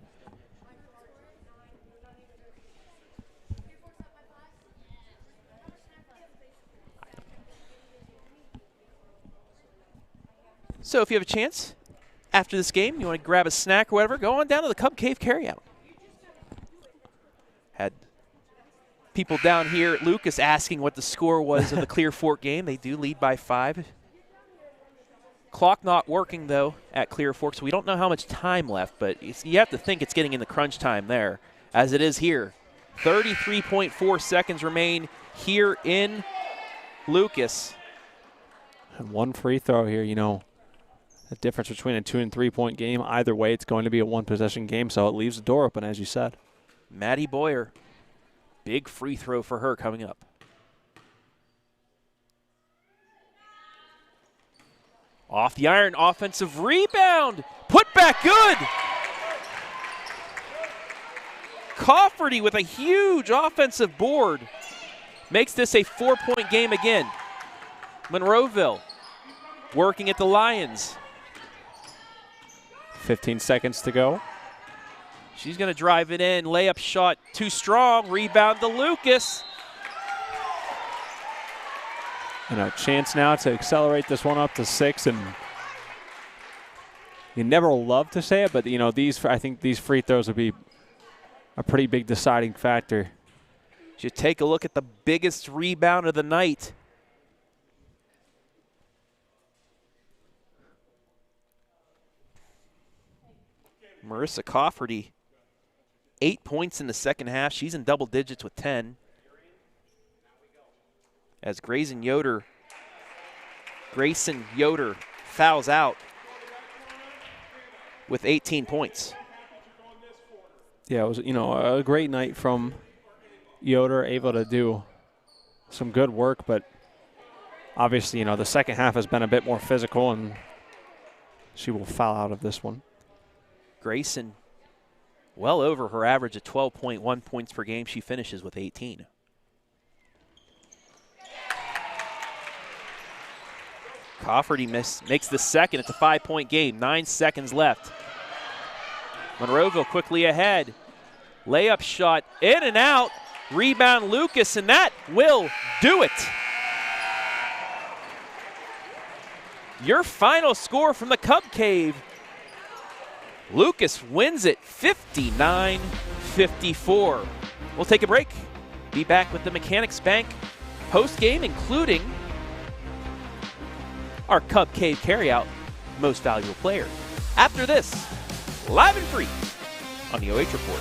So if you have a chance, after this game, you want to grab a snack or whatever, go on down to the Cub Cave Carryout. Had people down here at Lucas asking what the score was of the Clear Fork game. They do lead by 5. Clock not working, though, at Clear Fork, so we don't know how much time left, but you have to think it's getting in the crunch time there, as it is here. 33.4 seconds remain here in Lucas. And one free throw here, you know, the difference between a 2- and 3-point game. Either way, it's going to be a one-possession game, so it leaves the door open, as you said. Maddie Boyer, big free throw for her coming up. Off the iron, offensive rebound. Put back good. Cofferty with a huge offensive board. Makes this a 4-point game again. Monroeville working at the Lions. 15 seconds to go. She's going to drive it in. Layup shot too strong. Rebound to Lucas. And a chance now to accelerate this one up to 6. And you never love to say it, but you know, I think these free throws would be a pretty big deciding factor. Just take a look at the biggest rebound of the night. Marissa Cofferty, 8 points in the second half. She's in double digits with 10. As Grayson Yoder fouls out with 18 points. Yeah, it was, you know, a great night from Yoder, able to do some good work, but obviously, you know, the second half has been a bit more physical, and she will foul out of this one. Grayson, well over her average of 12.1 points per game. She finishes with 18. Cofferty makes the second. It's a 5-point game. 9 seconds left. Monroeville quickly ahead. Layup shot in and out. Rebound Lucas, and that will do it. Your final score from the Cub Cave. Lucas wins it 59-54. We'll take a break. Be back with the Mechanics Bank post-game, including our Cub Cave Carryout Most Valuable Player. After this, live and free on the OH.Report.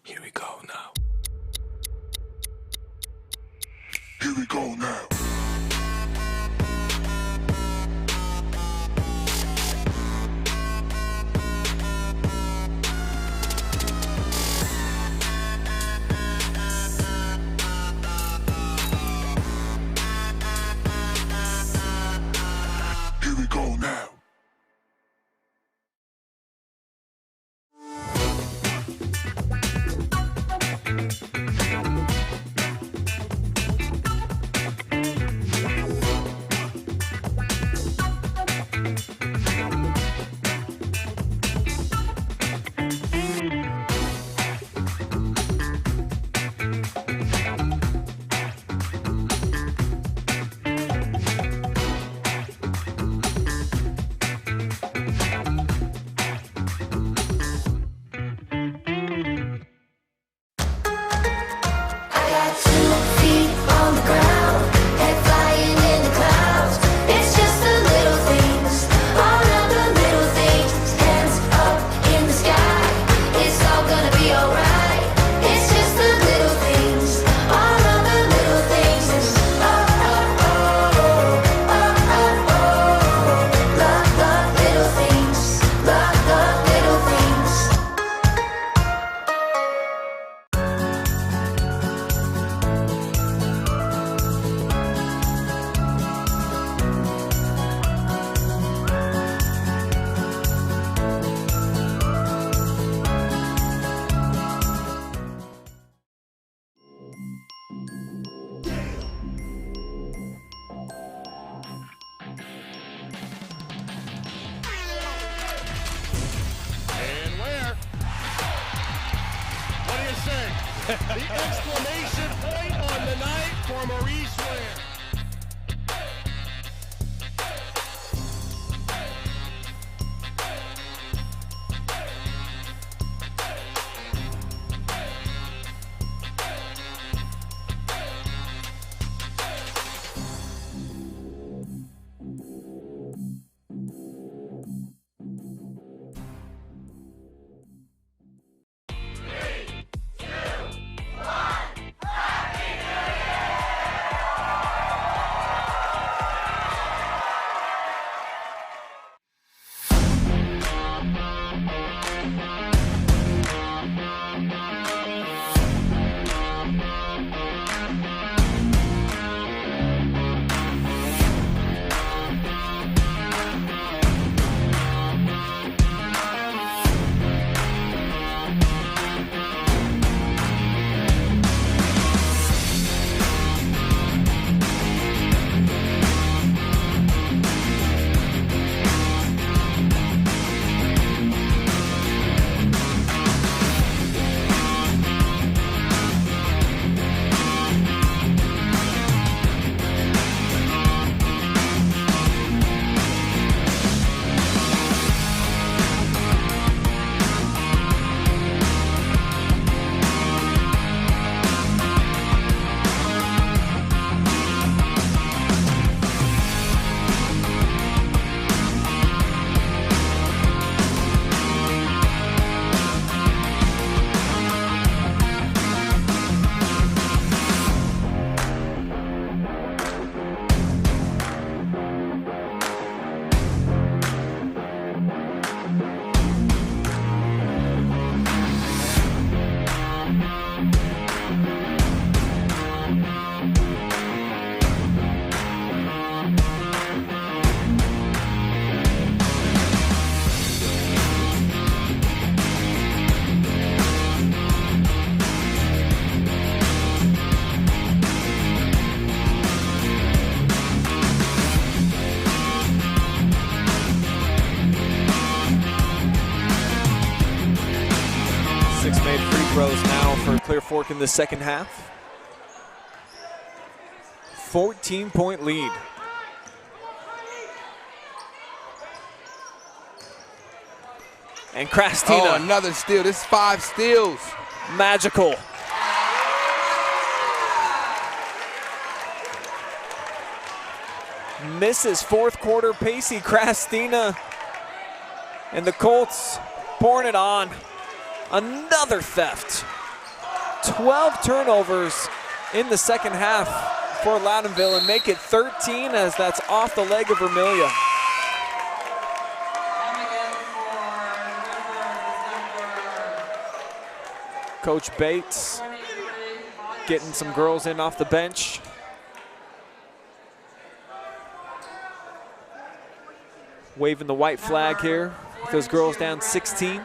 Here we go now. Here we go now. Here we go now. The exclamation point on the night for Maurice Ware. Six made free throws now for Clear Fork in the second half. 14-point lead. And Krastina. Oh, another steal. This is 5 steals. Magical. Misses fourth quarter pacey Krastina. And the Colts pouring it on. Another theft. 12 turnovers in the second half for Loudonville and make it 13 as that's off the leg of Vermilia. Coach Bates getting some girls in off the bench. Waving the white flag here with those girls down 16.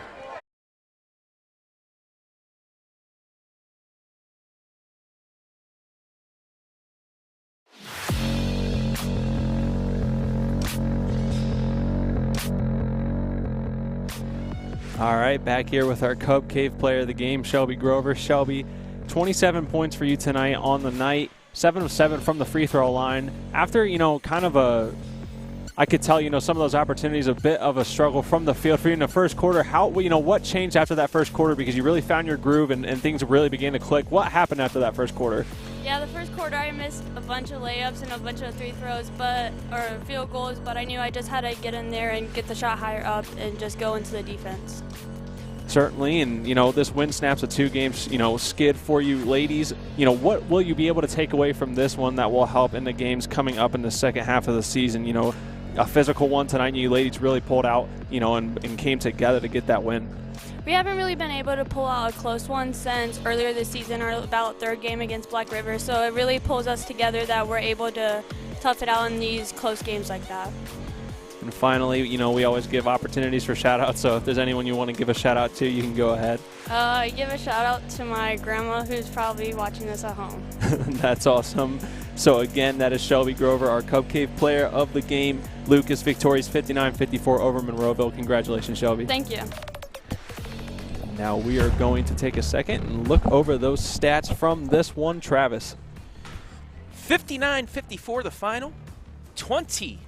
All right, back here with our Cub Cave player of the game, Shelby Grover. Shelby, 27 points for you tonight on the night, 7 of 7 from the free throw line. After, kind of I could tell, some of those opportunities, a bit of a struggle from the field for you in the first quarter. How, what changed after that first quarter? Because you really found your groove and things really began to click. What happened after that first quarter? Yeah, the first quarter I missed a bunch of layups and a bunch of field goals, but I knew I just had to get in there and get the shot higher up and just go into the defense. Certainly, and this win snaps a 2-game skid for you ladies. What will you be able to take away from this one that will help in the games coming up in the second half of the season? A physical one tonight, and you ladies really pulled out, and came together to get that win. We haven't really been able to pull out a close one since earlier this season, our about third game against Black River. So it really pulls us together that we're able to tough it out in these close games like that. And finally, we always give opportunities for shout-outs, so if there's anyone you want to give a shout-out to, you can go ahead. Give a shout-out to my grandma who's probably watching this at home. That's awesome. So again, that is Shelby Grover, our Cub Cave player of the game. Lucas victorious 59-54 over Monroeville. Congratulations, Shelby. Thank you. Now we are going to take a second and look over those stats from this one, Travis. 59-54 the final. 20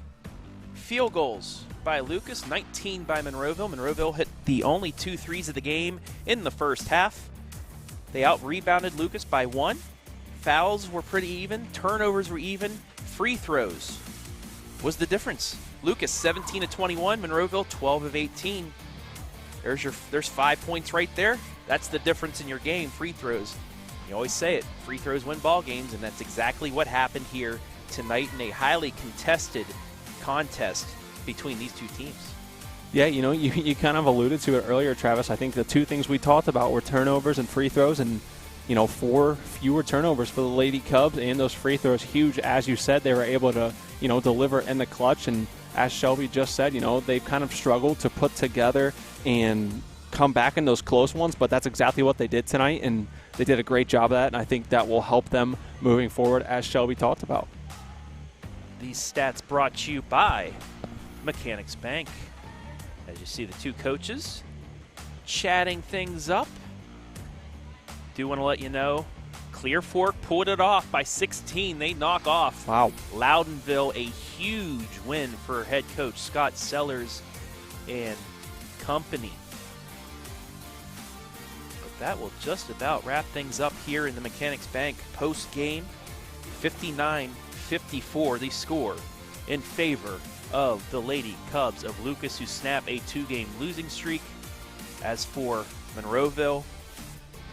field goals by Lucas, 19 by Monroeville. Monroeville hit the only 2 threes of the game in the first half. They out-rebounded Lucas by 1. Fouls were pretty even. Turnovers were even. Free throws was the difference. Lucas 17 of 21. Monroeville 12 of 18. There's 5 points right there. That's the difference in your game, free throws. You always say it, free throws win ball games, and that's exactly what happened here tonight in a highly contested contest between these two teams. Yeah, you kind of alluded to it earlier, Travis. I think the 2 things we talked about were turnovers and free throws, and 4 fewer turnovers for the Lady Cubs, and those free throws huge. As you said, they were able to deliver in the clutch, and as Shelby just said, they've kind of struggled to put together and come back in those close ones, but that's exactly what they did tonight, and they did a great job of that, and I think that will help them moving forward, as Shelby talked about. These stats brought to you by Mechanics Bank. As you see the 2 coaches chatting things up. Do want to let you know, Clear Fork pulled it off by 16. They knock off Loudonville, a huge win for head coach Scott Sellers and company. But that will just about wrap things up here in the Mechanics Bank post game. 59-54 the score in favor of the Lady Cubs of Lucas, who snap a 2-game losing streak. As for Monroeville,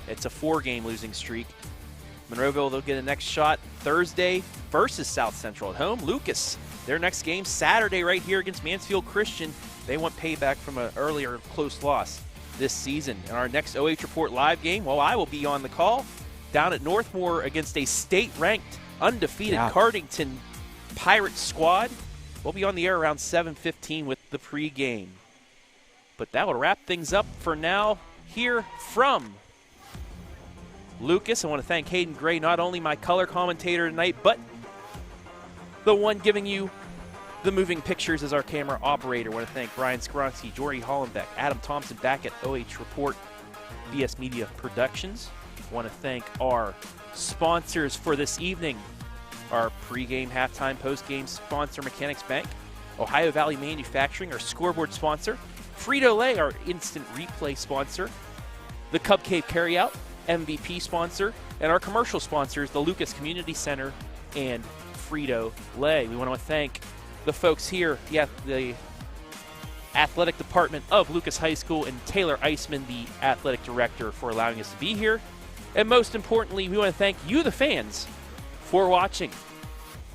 it's a 4-game losing streak. Monroeville, they'll get a next shot Thursday versus South Central at home. Lucas, their next game Saturday right here against Mansfield Christian. They want payback from an earlier close loss this season. And our next OH.Report live game, I will be on the call down at Northmore against a state-ranked, undefeated Cardington Pirates squad. We'll be on the air around 7:15 with the pregame. But that will wrap things up for now here from Lucas. I want to thank Hayden Gray, not only my color commentator tonight, but the one giving you the moving pictures as our camera operator. I want to thank Brian Skronsky, Jory Hollenbeck, Adam Thompson back at OH.Report, BS Media Productions. I want to thank our sponsors for this evening, our pregame, halftime, postgame sponsor, Mechanics Bank. Ohio Valley Manufacturing, our scoreboard sponsor. Frito-Lay, our instant replay sponsor. The Cub Cave Carryout, MVP sponsor. And our commercial sponsors, the Lucas Community Center and Frito-Lay. We want to thank the folks here, the athletic department of Lucas High School, and Taylor Eisman, the athletic director, for allowing us to be here. And most importantly, we want to thank you, the fans, for watching.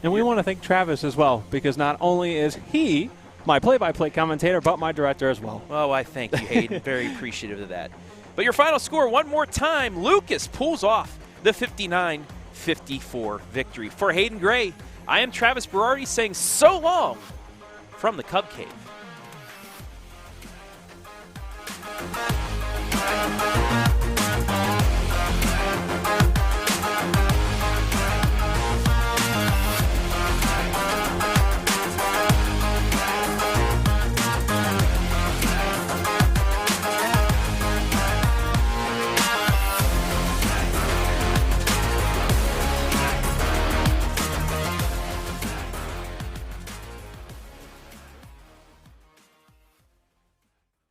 And we want to thank Travis as well, because not only is he my play-by-play commentator, but my director as well. Oh, I thank you, Hayden. Very appreciative of that. But your final score, one more time, Lucas pulls off the 59-54 victory. For Hayden Gray, I am Travis Berardi saying so long from the Cub Cave.